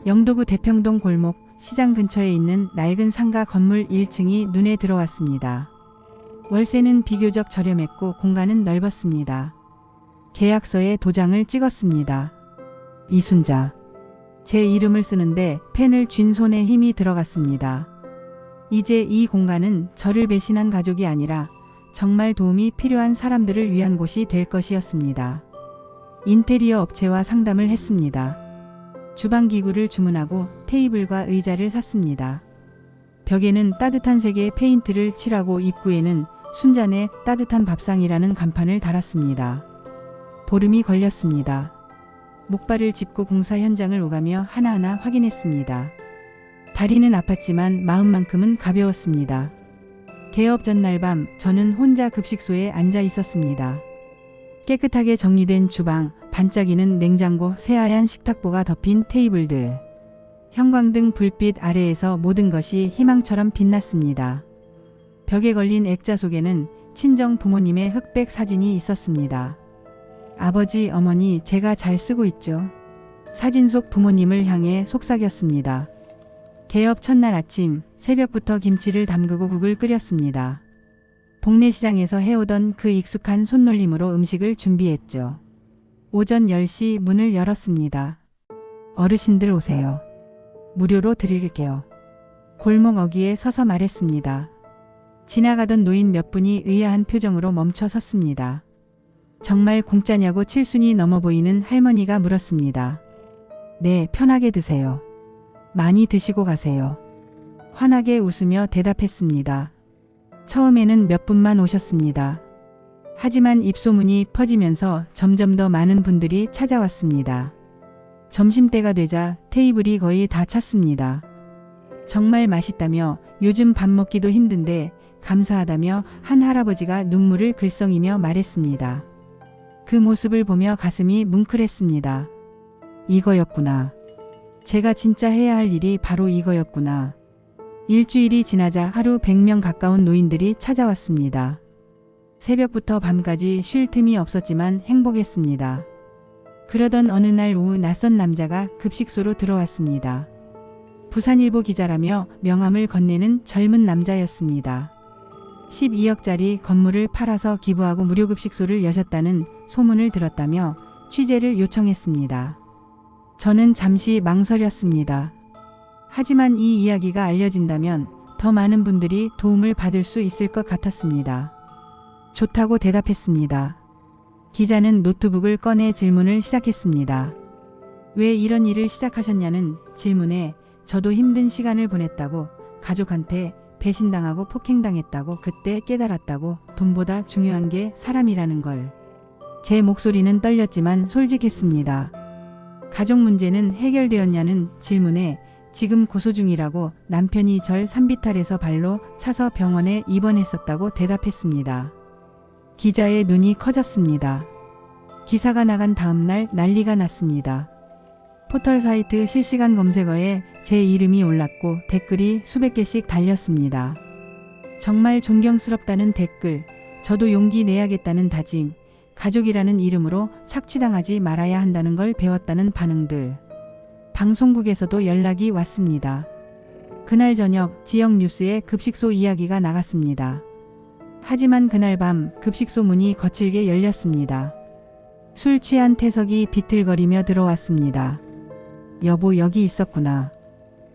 영도구 대평동 골목 시장 근처에 있는 낡은 상가 건물 1층이 눈에 들어왔습니다. 월세는 비교적 저렴했고 공간은 넓었습니다. 계약서에 도장을 찍었습니다. 이순자. 제 이름을 쓰는데 펜을 쥔 손에 힘이 들어갔습니다. 이제 이 공간은 저를 배신한 가족이 아니라 정말 도움이 필요한 사람들을 위한 곳이 될 것이었습니다. 인테리어 업체와 상담을 했습니다. 주방기구를 주문하고 테이블과 의자를 샀습니다. 벽에는 따뜻한 색의 페인트를 칠하고 입구에는 순잔의 따뜻한 밥상이라는 간판을 달았습니다. 보름이 걸렸습니다. 목발을 짚고 공사 현장을 오가며 하나하나 확인했습니다. 다리는 아팠지만 마음만큼은 가벼웠습니다. 개업 전날 밤 저는 혼자 급식소에 앉아 있었습니다. 깨끗하게 정리된 주방, 반짝이는 냉장고, 새하얀 식탁보가 덮인 테이블들. 형광등 불빛 아래에서 모든 것이 희망처럼 빛났습니다. 벽에 걸린 액자 속에는 친정 부모님의 흑백 사진이 있었습니다. 아버지, 어머니, 제가 잘 쓰고 있죠. 사진 속 부모님을 향해 속삭였습니다. 개업 첫날 아침, 새벽부터 김치를 담그고 국을 끓였습니다. 동네 시장에서 해오던 그 익숙한 손놀림으로 음식을 준비했죠. 오전 10시 문을 열었습니다. 어르신들 오세요. 무료로 드릴게요. 골목 어귀에 서서 말했습니다. 지나가던 노인 몇 분이 의아한 표정으로 멈춰 섰습니다. 정말 공짜냐고 칠순이 넘어 보이는 할머니가 물었습니다. 네, 편하게 드세요. 많이 드시고 가세요. 환하게 웃으며 대답했습니다. 처음에는 몇 분만 오셨습니다. 하지만 입소문이 퍼지면서 점점 더 많은 분들이 찾아왔습니다. 점심때가 되자 테이블이 거의 다 찼습니다. 정말 맛있다며 요즘 밥 먹기도 힘든데 감사하다며 한 할아버지가 눈물을 글썽이며 말했습니다. 그 모습을 보며 가슴이 뭉클했습니다. 이거였구나. 제가 진짜 해야 할 일이 바로 이거였구나. 일주일이 지나자 하루 100명 가까운 노인들이 찾아왔습니다. 새벽부터 밤까지 쉴 틈이 없었지만 행복했습니다. 그러던 어느 날 오후 낯선 남자가 급식소로 들어왔습니다. 부산일보 기자라며 명함을 건네는 젊은 남자였습니다. 12억짜리 건물을 팔아서 기부하고 무료급식소를 여셨다는 소문을 들었다며 취재를 요청했습니다. 저는 잠시 망설였습니다. 하지만 이 이야기가 알려진다면 더 많은 분들이 도움을 받을 수 있을 것 같았습니다. 좋다고 대답했습니다. 기자는 노트북을 꺼내 질문을 시작했습니다. 왜 이런 일을 시작하셨냐는 질문에 저도 힘든 시간을 보냈다고, 가족한테 배신당하고 폭행당했다고 그때 깨달았다고, 돈보다 중요한 게 사람이라는 걸. 제 목소리는 떨렸지만 솔직했습니다. 가족 문제는 해결되었냐는 질문에 지금 고소 중이라고, 남편이 절 산비탈해서 발로 차서 병원에 입원했었다고 대답했습니다. 기자의 눈이 커졌습니다. 기사가 나간 다음 날 난리가 났습니다. 포털 사이트 실시간 검색어에 제 이름이 올랐고 댓글이 수백 개씩 달렸습니다. 정말 존경스럽다는 댓글, 저도 용기 내야겠다는 다짐, 가족이라는 이름으로 착취당하지 말아야 한다는 걸 배웠다는 반응들. 방송국에서도 연락이 왔습니다. 그날 저녁 지역 뉴스에 급식소 이야기가 나갔습니다. 하지만 그날 밤 급식소 문이 거칠게 열렸습니다. 술 취한 태석이 비틀거리며 들어왔습니다. 여보, 여기 있었구나.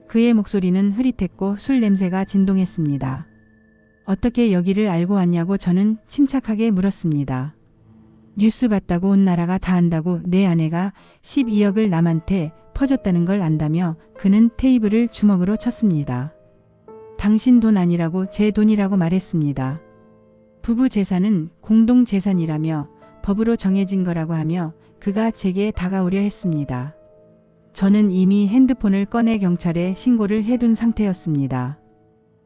그의 목소리는 흐릿했고 술 냄새가 진동했습니다. 어떻게 여기를 알고 왔냐고 저는 침착하게 물었습니다. 뉴스 봤다고 온 나라가 다 안다고 내 아내가 12억을 남한테 퍼줬다는 걸 안다며 그는 테이블을 주먹으로 쳤습니다. 당신 돈 아니라고 제 돈이라고 말했습니다. 부부 재산은 공동 재산이라며 법으로 정해진 거라고 하며 그가 제게 다가오려 했습니다. 저는 이미 핸드폰을 꺼내 경찰에 신고를 해둔 상태였습니다.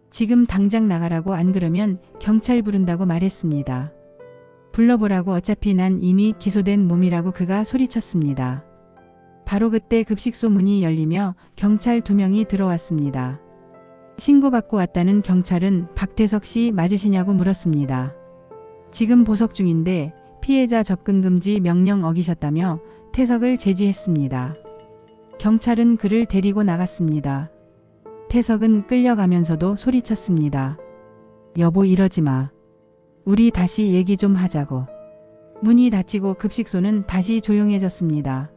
지금 당장 나가라고, 안 그러면 경찰 부른다고 말했습니다. 불러보라고, 어차피 난 이미 기소된 몸이라고 그가 소리쳤습니다. 바로 그때 급식소 문이 열리며 경찰 2명이 들어왔습니다. 신고받고 왔다는 경찰은 박태석 씨 맞으시냐고 물었습니다. 지금 보석 중인데 피해자 접근 금지 명령 어기셨다며 태석을 제지했습니다. 경찰은 그를 데리고 나갔습니다. 태석은 끌려가면서도 소리쳤습니다. 여보, 이러지 마. 우리 다시 얘기 좀 하자고. 문이 닫히고 급식소는 다시 조용해졌습니다.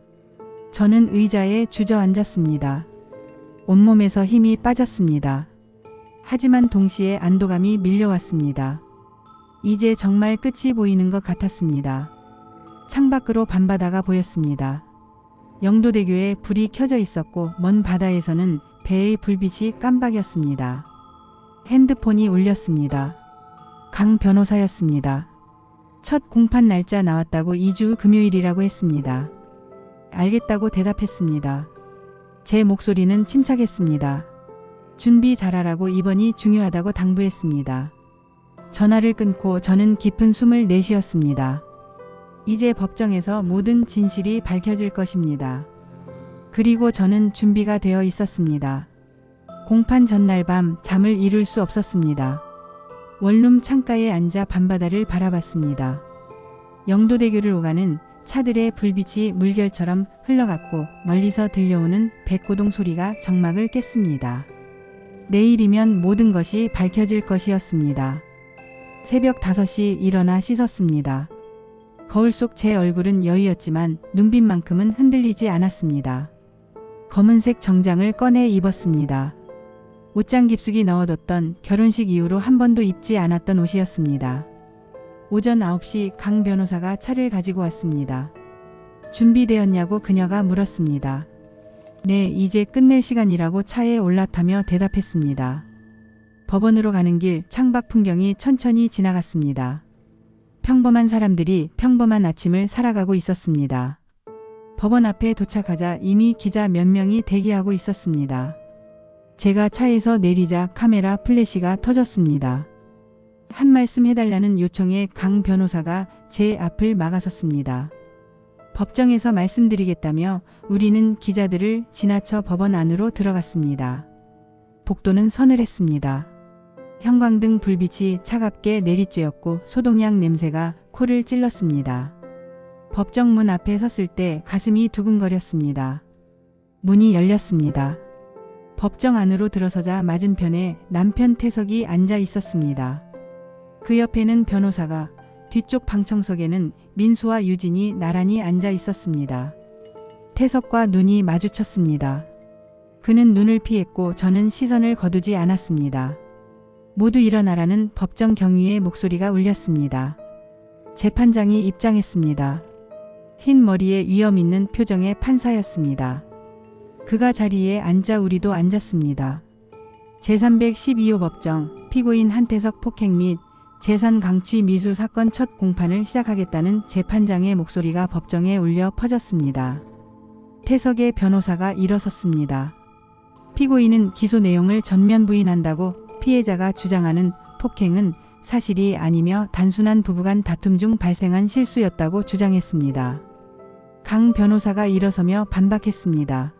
저는 의자에 주저앉았습니다. 온몸에서 힘이 빠졌습니다. 하지만 동시에 안도감이 밀려왔습니다. 이제 정말 끝이 보이는 것 같았습니다. 창밖으로 밤바다가 보였습니다. 영도대교에 불이 켜져 있었고 먼 바다에서는 배의 불빛이 깜박였습니다. 핸드폰이 울렸습니다. 강 변호사였습니다. 첫 공판 날짜 나왔다고 2주 금요일이라고 했습니다. 알겠다고 대답했습니다. 제 목소리는 침착했습니다. 준비 잘하라고, 이번이 중요하다고 당부했습니다. 전화를 끊고 저는 깊은 숨을 내쉬었습니다. 이제 법정에서 모든 진실이 밝혀질 것입니다. 그리고 저는 준비가 되어 있었습니다. 공판 전날 밤 잠을 이룰 수 없었습니다. 원룸 창가에 앉아 밤바다를 바라봤습니다. 영도대교를 오가는 차들의 불빛이 물결처럼 흘러갔고 멀리서 들려오는 백고동 소리가 정막을 깼습니다. 내일이면 모든 것이 밝혀질 것이었습니다. 새벽 5시 일어나 씻었습니다. 거울 속 제 얼굴은 여의었지만 눈빛만큼은 흔들리지 않았습니다. 검은색 정장을 꺼내 입었습니다. 옷장 깊숙이 넣어뒀던 결혼식 이후로 한 번도 입지 않았던 옷이었습니다. 오전 9시 강 변호사가 차를 가지고 왔습니다. 준비되었냐고 그녀가 물었습니다. 네, 이제 끝낼 시간이라고 차에 올라타며 대답했습니다. 법원으로 가는 길 창밖 풍경이 천천히 지나갔습니다. 평범한 사람들이 평범한 아침을 살아가고 있었습니다. 법원 앞에 도착하자 이미 기자 몇 명이 대기하고 있었습니다. 제가 차에서 내리자 카메라 플래시가 터졌습니다. 한 말씀 해달라는 요청에 강 변호사가 제 앞을 막아섰습니다. 법정에서 말씀드리겠다며 우리는 기자들을 지나쳐 법원 안으로 들어갔습니다. 복도는 서늘했습니다. 형광등 불빛이 차갑게 내리쬐었고 소독약 냄새가 코를 찔렀습니다. 법정 문 앞에 섰을 때 가슴이 두근거렸습니다. 문이 열렸습니다. 법정 안으로 들어서자 맞은편에 남편 태석이 앉아 있었습니다. 그 옆에는 변호사가, 뒤쪽 방청석에는 민수와 유진이 나란히 앉아 있었습니다. 태석과 눈이 마주쳤습니다. 그는 눈을 피했고 저는 시선을 거두지 않았습니다. 모두 일어나라는 법정 경위의 목소리가 울렸습니다. 재판장이 입장했습니다. 흰 머리에 위험 있는 표정의 판사였습니다. 그가 자리에 앉자 우리도 앉았습니다. 제312호 법정, 피고인 한태석 폭행 및 재산 강취 미수 사건 첫 공판을 시작하겠다는 재판장의 목소리가 법정에 울려 퍼졌습니다. 태석의 변호사가 일어섰습니다. 피고인은 기소 내용을 전면 부인한다고 피해자가 주장하는 폭행은 사실이 아니며 단순한 부부간 다툼 중 발생한 실수였다고 주장했습니다. 강 변호사가 일어서며 반박했습니다.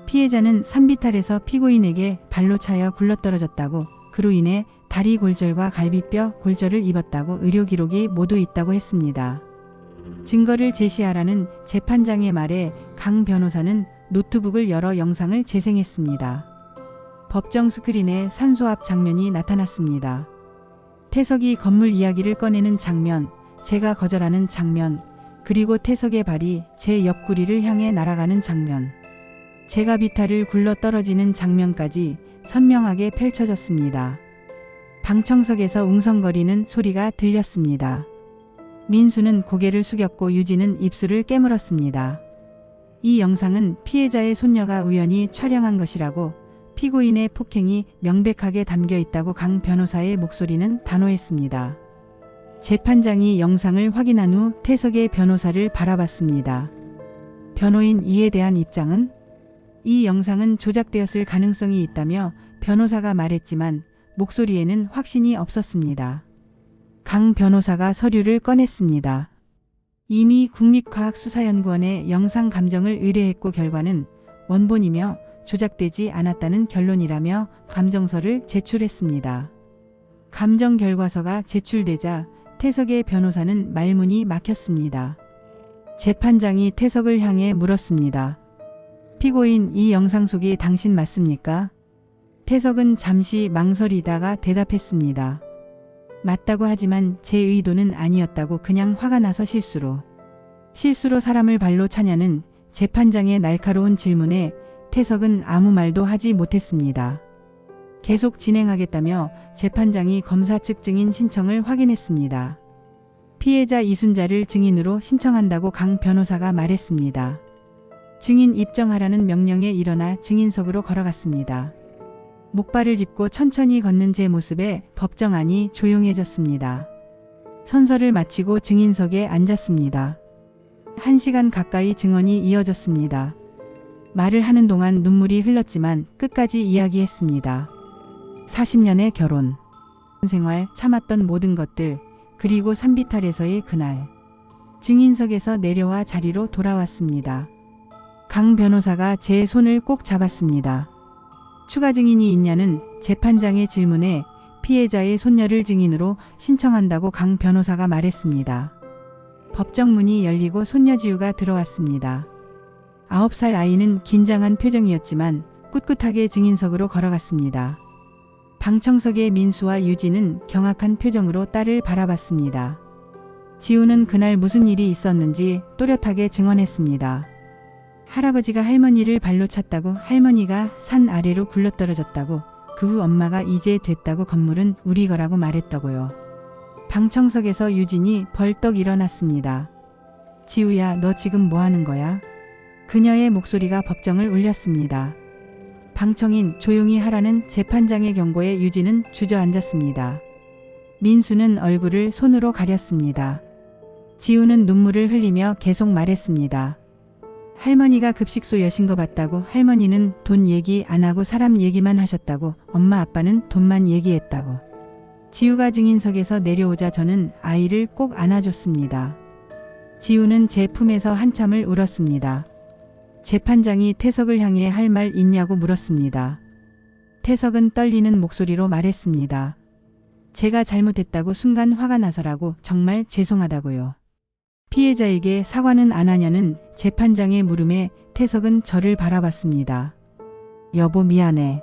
피해자는 산비탈에서 피고인에게 발로 차여 굴러떨어졌다고, 그로 인해 다리 골절과 갈비뼈 골절을 입었다고 의료 기록이 모두 있다고 했습니다. 증거를 제시하라는 재판장의 말에 강 변호사는 노트북을 열어 영상을 재생했습니다. 법정 스크린에 산소 앞 장면이 나타났습니다. 태석이 건물 이야기를 꺼내는 장면, 제가 거절하는 장면, 그리고 태석의 발이 제 옆구리를 향해 날아가는 장면, 제가 비탈을 굴러 떨어지는 장면까지 선명하게 펼쳐졌습니다. 방청석에서 웅성거리는 소리가 들렸습니다. 민수는 고개를 숙였고 유진은 입술을 깨물었습니다. 이 영상은 피해자의 손녀가 우연히 촬영한 것이라고, 피고인의 폭행이 명백하게 담겨 있다고 강 변호사의 목소리는 단호했습니다. 재판장이 영상을 확인한 후 태석의 변호사를 바라봤습니다. 변호인 이에 대한 입장은? 이 영상은 조작되었을 가능성이 있다며 변호사가 말했지만 목소리에는 확신이 없었습니다. 강 변호사가 서류를 꺼냈습니다. 이미 국립과학수사연구원에 영상 감정을 의뢰했고 결과는 원본이며 조작되지 않았다는 결론이라며 감정서를 제출했습니다. 감정 결과서가 제출되자 태석의 변호사는 말문이 막혔습니다. 재판장이 태석을 향해 물었습니다. 피고인, 이 영상 속이 당신 맞습니까? 태석은 잠시 망설이다가 대답했습니다. 맞다고 하지만 제 의도는 아니었다고, 그냥 화가 나서 실수로 사람을 발로 차냐는 재판장의 날카로운 질문에 태석은 아무 말도 하지 못했습니다. 계속 진행하겠다며 재판장이 검사 측 증인 신청을 확인했습니다. 피해자 이순자를 증인으로 신청한다고 강 변호사가 말했습니다. 증인 입정하라는 명령에 일어나 증인석으로 걸어갔습니다. 목발을 짚고 천천히 걷는 제 모습에 법정 안이 조용해졌습니다. 선서를 마치고 증인석에 앉았습니다. 1시간 가까이 증언이 이어졌습니다. 말을 하는 동안 눈물이 흘렀지만 끝까지 이야기했습니다. 40년의 결혼. 생활, 참았던 모든 것들, 그리고 산비탈에서의 그날. 증인석에서 내려와 자리로 돌아왔습니다. 강 변호사가 제 손을 꼭 잡았습니다. 추가 증인이 있냐는 재판장의 질문에 피해자의 손녀를 증인으로 신청한다고 강 변호사가 말했습니다. 법정 문이 열리고 손녀 지우가 들어왔습니다. 9살 아이는 긴장한 표정이었지만 꿋꿋하게 증인석으로 걸어갔습니다. 방청석의 민수와 유진은 경악한 표정으로 딸을 바라봤습니다. 지우는 그날 무슨 일이 있었는지 또렷하게 증언했습니다. 할아버지가 할머니를 발로 찼다고, 할머니가 산 아래로 굴러떨어졌다고, 그 후 엄마가 이제 됐다고, 건물은 우리 거라고 말했다고요. 방청석에서 유진이 벌떡 일어났습니다. 지우야, 너 지금 뭐 하는 거야? 그녀의 목소리가 법정을 울렸습니다. 방청인 조용히 하라는 재판장의 경고에 유진은 주저앉았습니다. 민수는 얼굴을 손으로 가렸습니다. 지우는 눈물을 흘리며 계속 말했습니다. 할머니가 급식소 여신 거 봤다고, 할머니는 돈 얘기 안 하고 사람 얘기만 하셨다고, 엄마 아빠는 돈만 얘기했다고. 지우가 증인석에서 내려오자 저는 아이를 꼭 안아줬습니다. 지우는 제 품에서 한참을 울었습니다. 재판장이 태석을 향해 할 말 있냐고 물었습니다. 태석은 떨리는 목소리로 말했습니다. 제가 잘못했다고, 순간 화가 나서라고, 정말 죄송하다고요. 피해자에게 사과는 안 하냐는 재판장의 물음에 태석은 저를 바라봤습니다. 여보 미안해.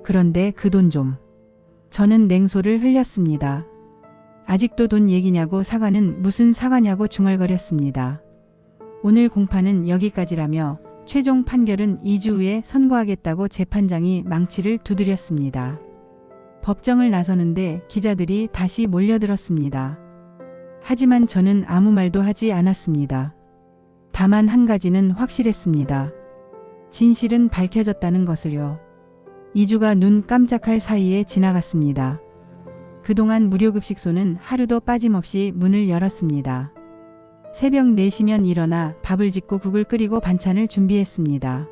그런데 그 돈 좀. 저는 냉소를 흘렸습니다. 아직도 돈 얘기냐고, 사과는 무슨 사과냐고 중얼거렸습니다. 오늘 공판은 여기까지라며 최종 판결은 2주 후에 선고하겠다고 재판장이 망치를 두드렸습니다. 법정을 나서는데 기자들이 다시 몰려들었습니다. 하지만 저는 아무 말도 하지 않았습니다. 다만 한 가지는 확실했습니다. 진실은 밝혀졌다는 것을요. 2주가 눈 깜짝할 사이에 지나갔습니다. 그동안 무료급식소는 하루도 빠짐없이 문을 열었습니다. 새벽 4시면 일어나 밥을 짓고 국을 끓이고 반찬을 준비했습니다.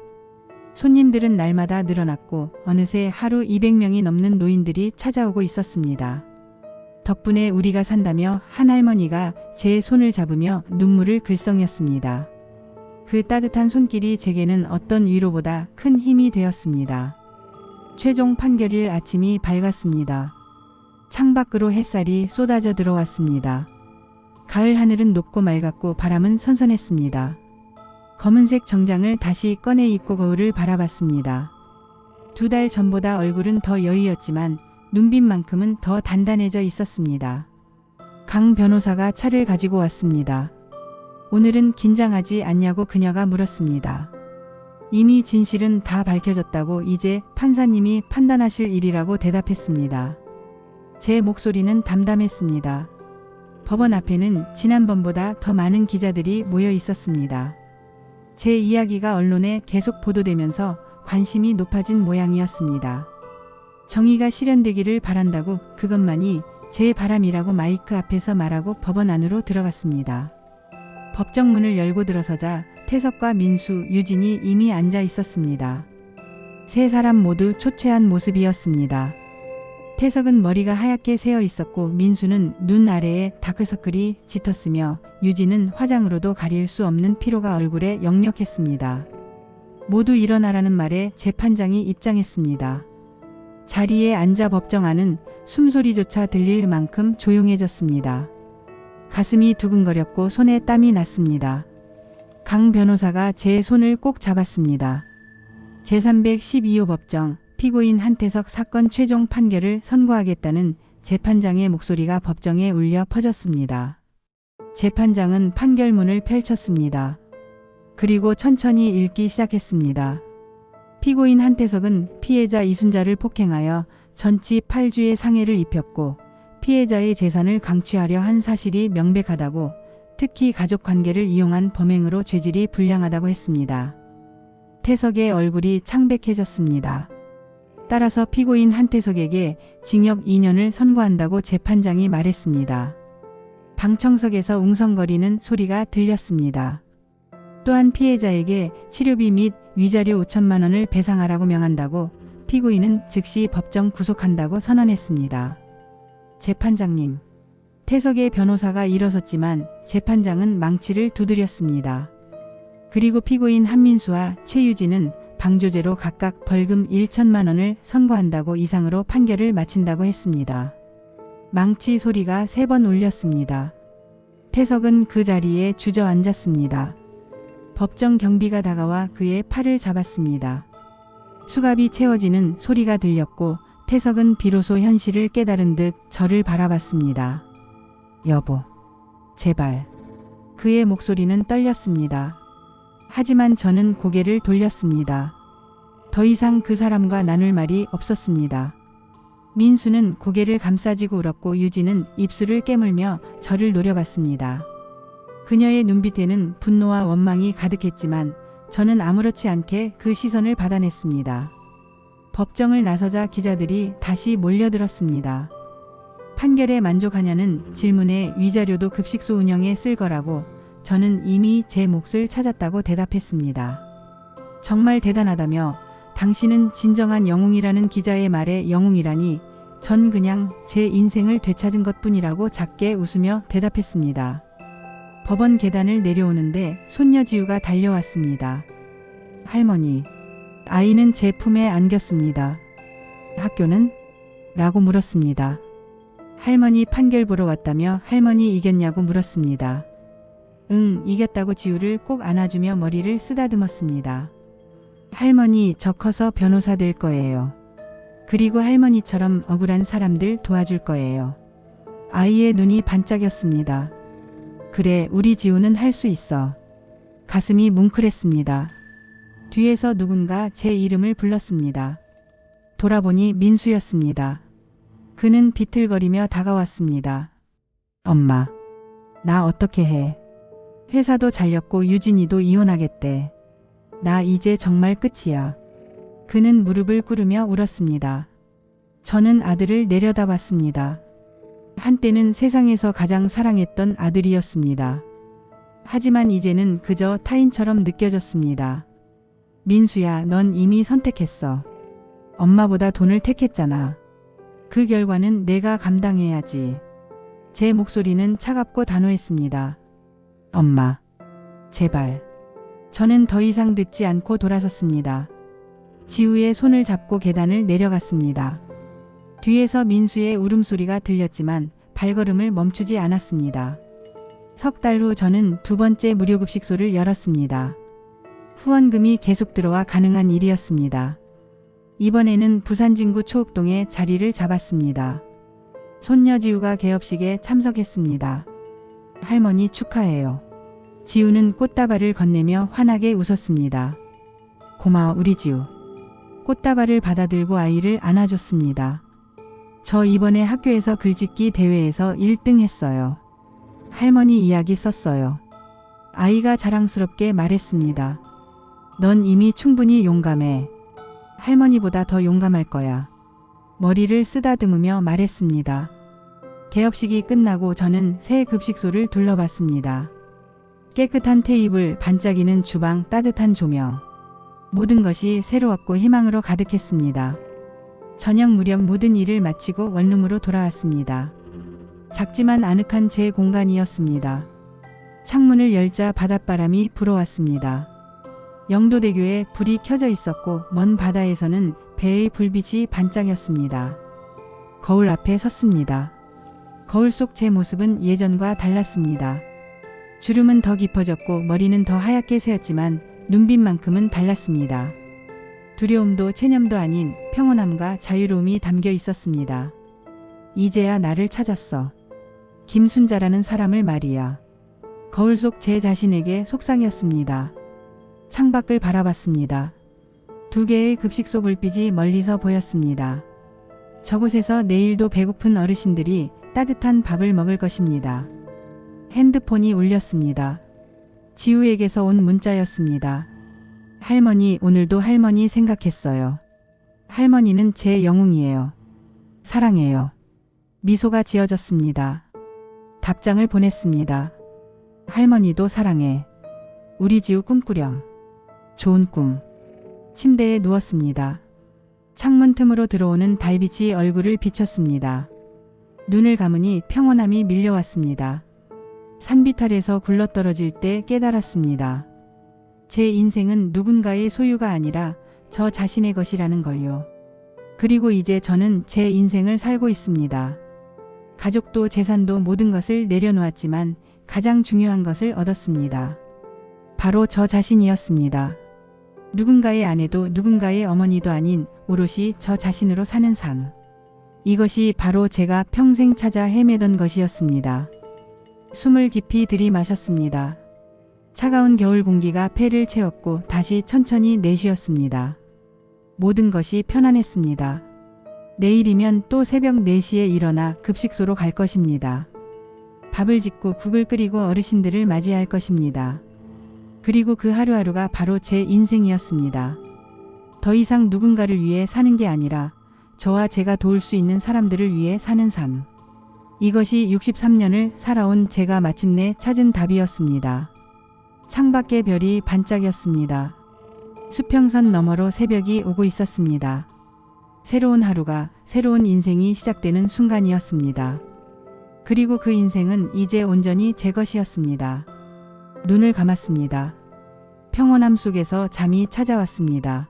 손님들은 날마다 늘어났고 어느새 하루 200명이 넘는 노인들이 찾아오고 있었습니다. 덕분에 우리가 산다며 한 할머니가 제 손을 잡으며 눈물을 글썽였습니다. 그 따뜻한 손길이 제게는 어떤 위로보다 큰 힘이 되었습니다. 최종 판결일 아침이 밝았습니다. 창밖으로 햇살이 쏟아져 들어왔습니다. 가을 하늘은 높고 맑았고 바람은 선선했습니다. 검은색 정장을 다시 꺼내 입고 거울을 바라봤습니다. 2달 전보다 얼굴은 더 여유였지만 눈빛만큼은 더 단단해져 있었습니다. 강 변호사가 차를 가지고 왔습니다. 오늘은 긴장하지 않냐고 그녀가 물었습니다. 이미 진실은 다 밝혀졌다고, 이제 판사님이 판단하실 일이라고 대답했습니다. 제 목소리는 담담했습니다. 법원 앞에는 지난번보다 더 많은 기자들이 모여 있었습니다. 제 이야기가 언론에 계속 보도되면서 관심이 높아진 모양이었습니다. 정의가 실현되기를 바란다고, 그것만이 제 바람이라고 마이크 앞에서 말하고 법원 안으로 들어갔습니다. 법정 문을 열고 들어서자 태석과 민수, 유진이 이미 앉아 있었습니다. 세 사람 모두 초췌한 모습이었습니다. 태석은 머리가 하얗게 새어 있었고 민수는 눈 아래에 다크서클이 짙었으며 유진은 화장으로도 가릴 수 없는 피로가 얼굴에 역력했습니다. 모두 일어나라는 말에 재판장이 입장했습니다. 자리에 앉아 법정 안은 숨소리조차 들릴 만큼 조용해졌습니다. 가슴이 두근거렸고 손에 땀이 났습니다. 강 변호사가 제 손을 꼭 잡았습니다. 제312호 법정, 피고인 한태석 사건 최종 판결을 선고하겠다는 재판장의 목소리가 법정에 울려 퍼졌습니다. 재판장은 판결문을 펼쳤습니다. 그리고 천천히 읽기 시작했습니다. 피고인 한태석은 피해자 이순자를 폭행하여 전치 8주의 상해를 입혔고 피해자의 재산을 강취하려 한 사실이 명백하다고, 특히 가족관계를 이용한 범행으로 죄질이 불량하다고 했습니다. 태석의 얼굴이 창백해졌습니다. 따라서 피고인 한태석에게 징역 2년을 선고한다고 재판장이 말했습니다. 방청석에서 웅성거리는 소리가 들렸습니다. 또한 피해자에게 치료비 및 위자료 5천만 원을 배상하라고 명한다고, 피고인은 즉시 법정 구속한다고 선언했습니다. 재판장님. 태석의 변호사가 일어섰지만 재판장은 망치를 두드렸습니다. 그리고 피고인 한민수와 최유진은 방조제로 각각 벌금 1천만 원을 선고한다고 이상으로 판결을 마친다고 했습니다. 망치 소리가 3번 울렸습니다. 태석은 그 자리에 주저앉았습니다. 법정 경비가 다가와 그의 팔을 잡았습니다. 수갑이 채워지는 소리가 들렸고 태석은 비로소 현실을 깨달은 듯 저를 바라봤습니다. 여보, 제발. 그의 목소리는 떨렸습니다. 하지만 저는 고개를 돌렸습니다. 더 이상 그 사람과 나눌 말이 없었습니다. 민수는 고개를 감싸쥐고 울었고 유진은 입술을 깨물며 저를 노려봤습니다. 그녀의 눈빛에는 분노와 원망이 가득했지만 저는 아무렇지 않게 그 시선을 받아냈습니다. 법정을 나서자 기자들이 다시 몰려들었습니다. 판결에 만족하냐는 질문에 위자료도 급식소 운영에 쓸 거라고 저는 이미 제 몫을 찾았다고 대답했습니다. 정말 대단하다며 당신은 진정한 영웅이라는 기자의 말에 영웅이라니 전 그냥 제 인생을 되찾은 것뿐이라고 작게 웃으며 대답했습니다. 법원 계단을 내려오는데 손녀 지우가 달려왔습니다. 할머니. 아이는 제 품에 안겼습니다. 학교는? 라고 물었습니다. 할머니 판결 보러 왔다며 할머니 이겼냐고 물었습니다. 응, 이겼다고 지우를 꼭 안아주며 머리를 쓰다듬었습니다. 할머니, 저 커서 변호사 될 거예요. 그리고 할머니처럼 억울한 사람들 도와줄 거예요. 아이의 눈이 반짝였습니다. 그래, 우리 지우는 할 수 있어. 가슴이 뭉클했습니다. 뒤에서 누군가 제 이름을 불렀습니다. 돌아보니 민수였습니다. 그는 비틀거리며 다가왔습니다. 엄마, 나 어떻게 해? 회사도 잘렸고 유진이도 이혼하겠대. 나 이제 정말 끝이야. 그는 무릎을 꿇으며 울었습니다. 저는 아들을 내려다봤습니다. 한때는 세상에서 가장 사랑했던 아들이었습니다. 하지만 이제는 그저 타인처럼 느껴졌습니다. 민수야, 넌 이미 선택했어. 엄마보다 돈을 택했잖아. 그 결과는 내가 감당해야지. 제 목소리는 차갑고 단호했습니다. 엄마, 제발. 저는 더 이상 듣지 않고 돌아섰습니다. 지우의 손을 잡고 계단을 내려갔습니다. 뒤에서 민수의 울음소리가 들렸지만 발걸음을 멈추지 않았습니다. 석 달 후 저는 2번째 무료급식소를 열었습니다. 후원금이 계속 들어와 가능한 일이었습니다. 이번에는 부산 진구 초읍동에 자리를 잡았습니다. 손녀 지우가 개업식에 참석했습니다. 할머니 축하해요. 지우는 꽃다발을 건네며 환하게 웃었습니다. 고마워 우리 지우. 꽃다발을 받아들고 아이를 안아줬습니다. 저 이번에 학교에서 글짓기 대회에서 1등 했어요. 할머니 이야기 썼어요. 아이가 자랑스럽게 말했습니다. 넌 이미 충분히 용감해. 할머니보다 더 용감할 거야. 머리를 쓰다듬으며 말했습니다. 개업식이 끝나고 저는 새 급식소를 둘러봤습니다. 깨끗한 테이블, 반짝이는 주방, 따뜻한 조명. 모든 것이 새로웠고 희망으로 가득했습니다. 저녁 무렵 모든 일을 마치고 원룸으로 돌아왔습니다. 작지만 아늑한 제 공간이었습니다. 창문을 열자 바닷바람이 불어왔습니다. 영도대교에 불이 켜져 있었고 먼 바다에서는 배의 불빛이 반짝였습니다. 거울 앞에 섰습니다. 거울 속 제 모습은 예전과 달랐습니다. 주름은 더 깊어졌고 머리는 더 하얗게 새었지만 눈빛만큼은 달랐습니다. 두려움도 체념도 아닌 평온함과 자유로움이 담겨 있었습니다. 이제야 나를 찾았어. 김순자라는 사람을 말이야. 거울 속 제 자신에게 속상이었습니다. 창밖을 바라봤습니다. 2개의 급식소 불빛이 멀리서 보였습니다. 저곳에서 내일도 배고픈 어르신들이 따뜻한 밥을 먹을 것입니다. 핸드폰이 울렸습니다. 지우에게서 온 문자였습니다. 할머니, 오늘도 할머니 생각했어요. 할머니는 제 영웅이에요. 사랑해요. 미소가 지어졌습니다. 답장을 보냈습니다. 할머니도 사랑해. 우리 지우 꿈꾸렴. 좋은 꿈. 침대에 누웠습니다. 창문 틈으로 들어오는 달빛이 얼굴을 비췄습니다. 눈을 감으니 평온함이 밀려왔습니다. 산비탈에서 굴러떨어질 때 깨달았습니다. 제 인생은 누군가의 소유가 아니라 저 자신의 것이라는 걸요. 그리고 이제 저는 제 인생을 살고 있습니다. 가족도 재산도 모든 것을 내려놓았지만 가장 중요한 것을 얻었습니다. 바로 저 자신이었습니다. 누군가의 아내도 누군가의 어머니도 아닌 오롯이 저 자신으로 사는 삶. 이것이 바로 제가 평생 찾아 헤매던 것이었습니다. 숨을 깊이 들이마셨습니다. 차가운 겨울 공기가 폐를 채웠고 다시 천천히 내쉬었습니다. 모든 것이 편안했습니다. 내일이면 또 새벽 4시에 일어나 급식소로 갈 것입니다. 밥을 짓고 국을 끓이고 어르신들을 맞이할 것입니다. 그리고 그 하루하루가 바로 제 인생이었습니다. 더 이상 누군가를 위해 사는 게 아니라 저와 제가 도울 수 있는 사람들을 위해 사는 삶. 이것이 63년을 살아온 제가 마침내 찾은 답이었습니다. 창밖의 별이 반짝였습니다. 수평선 너머로 새벽이 오고 있었습니다. 새로운 하루가, 새로운 인생이 시작되는 순간이었습니다. 그리고 그 인생은 이제 온전히 제 것이었습니다. 눈을 감았습니다. 평온함 속에서 잠이 찾아왔습니다.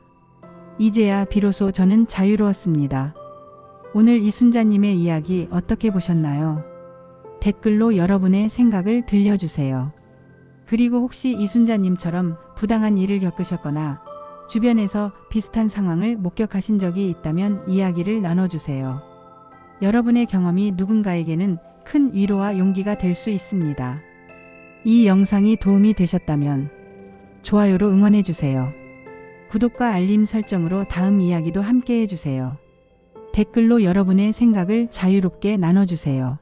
이제야 비로소 저는 자유로웠습니다. 오늘 이순자님의 이야기 어떻게 보셨나요? 댓글로 여러분의 생각을 들려주세요. 그리고 혹시 이순자님처럼 부당한 일을 겪으셨거나 주변에서 비슷한 상황을 목격하신 적이 있다면 이야기를 나눠주세요. 여러분의 경험이 누군가에게는 큰 위로와 용기가 될 수 있습니다. 이 영상이 도움이 되셨다면 좋아요로 응원해주세요. 구독과 알림 설정으로 다음 이야기도 함께 해주세요. 댓글로 여러분의 생각을 자유롭게 나눠주세요.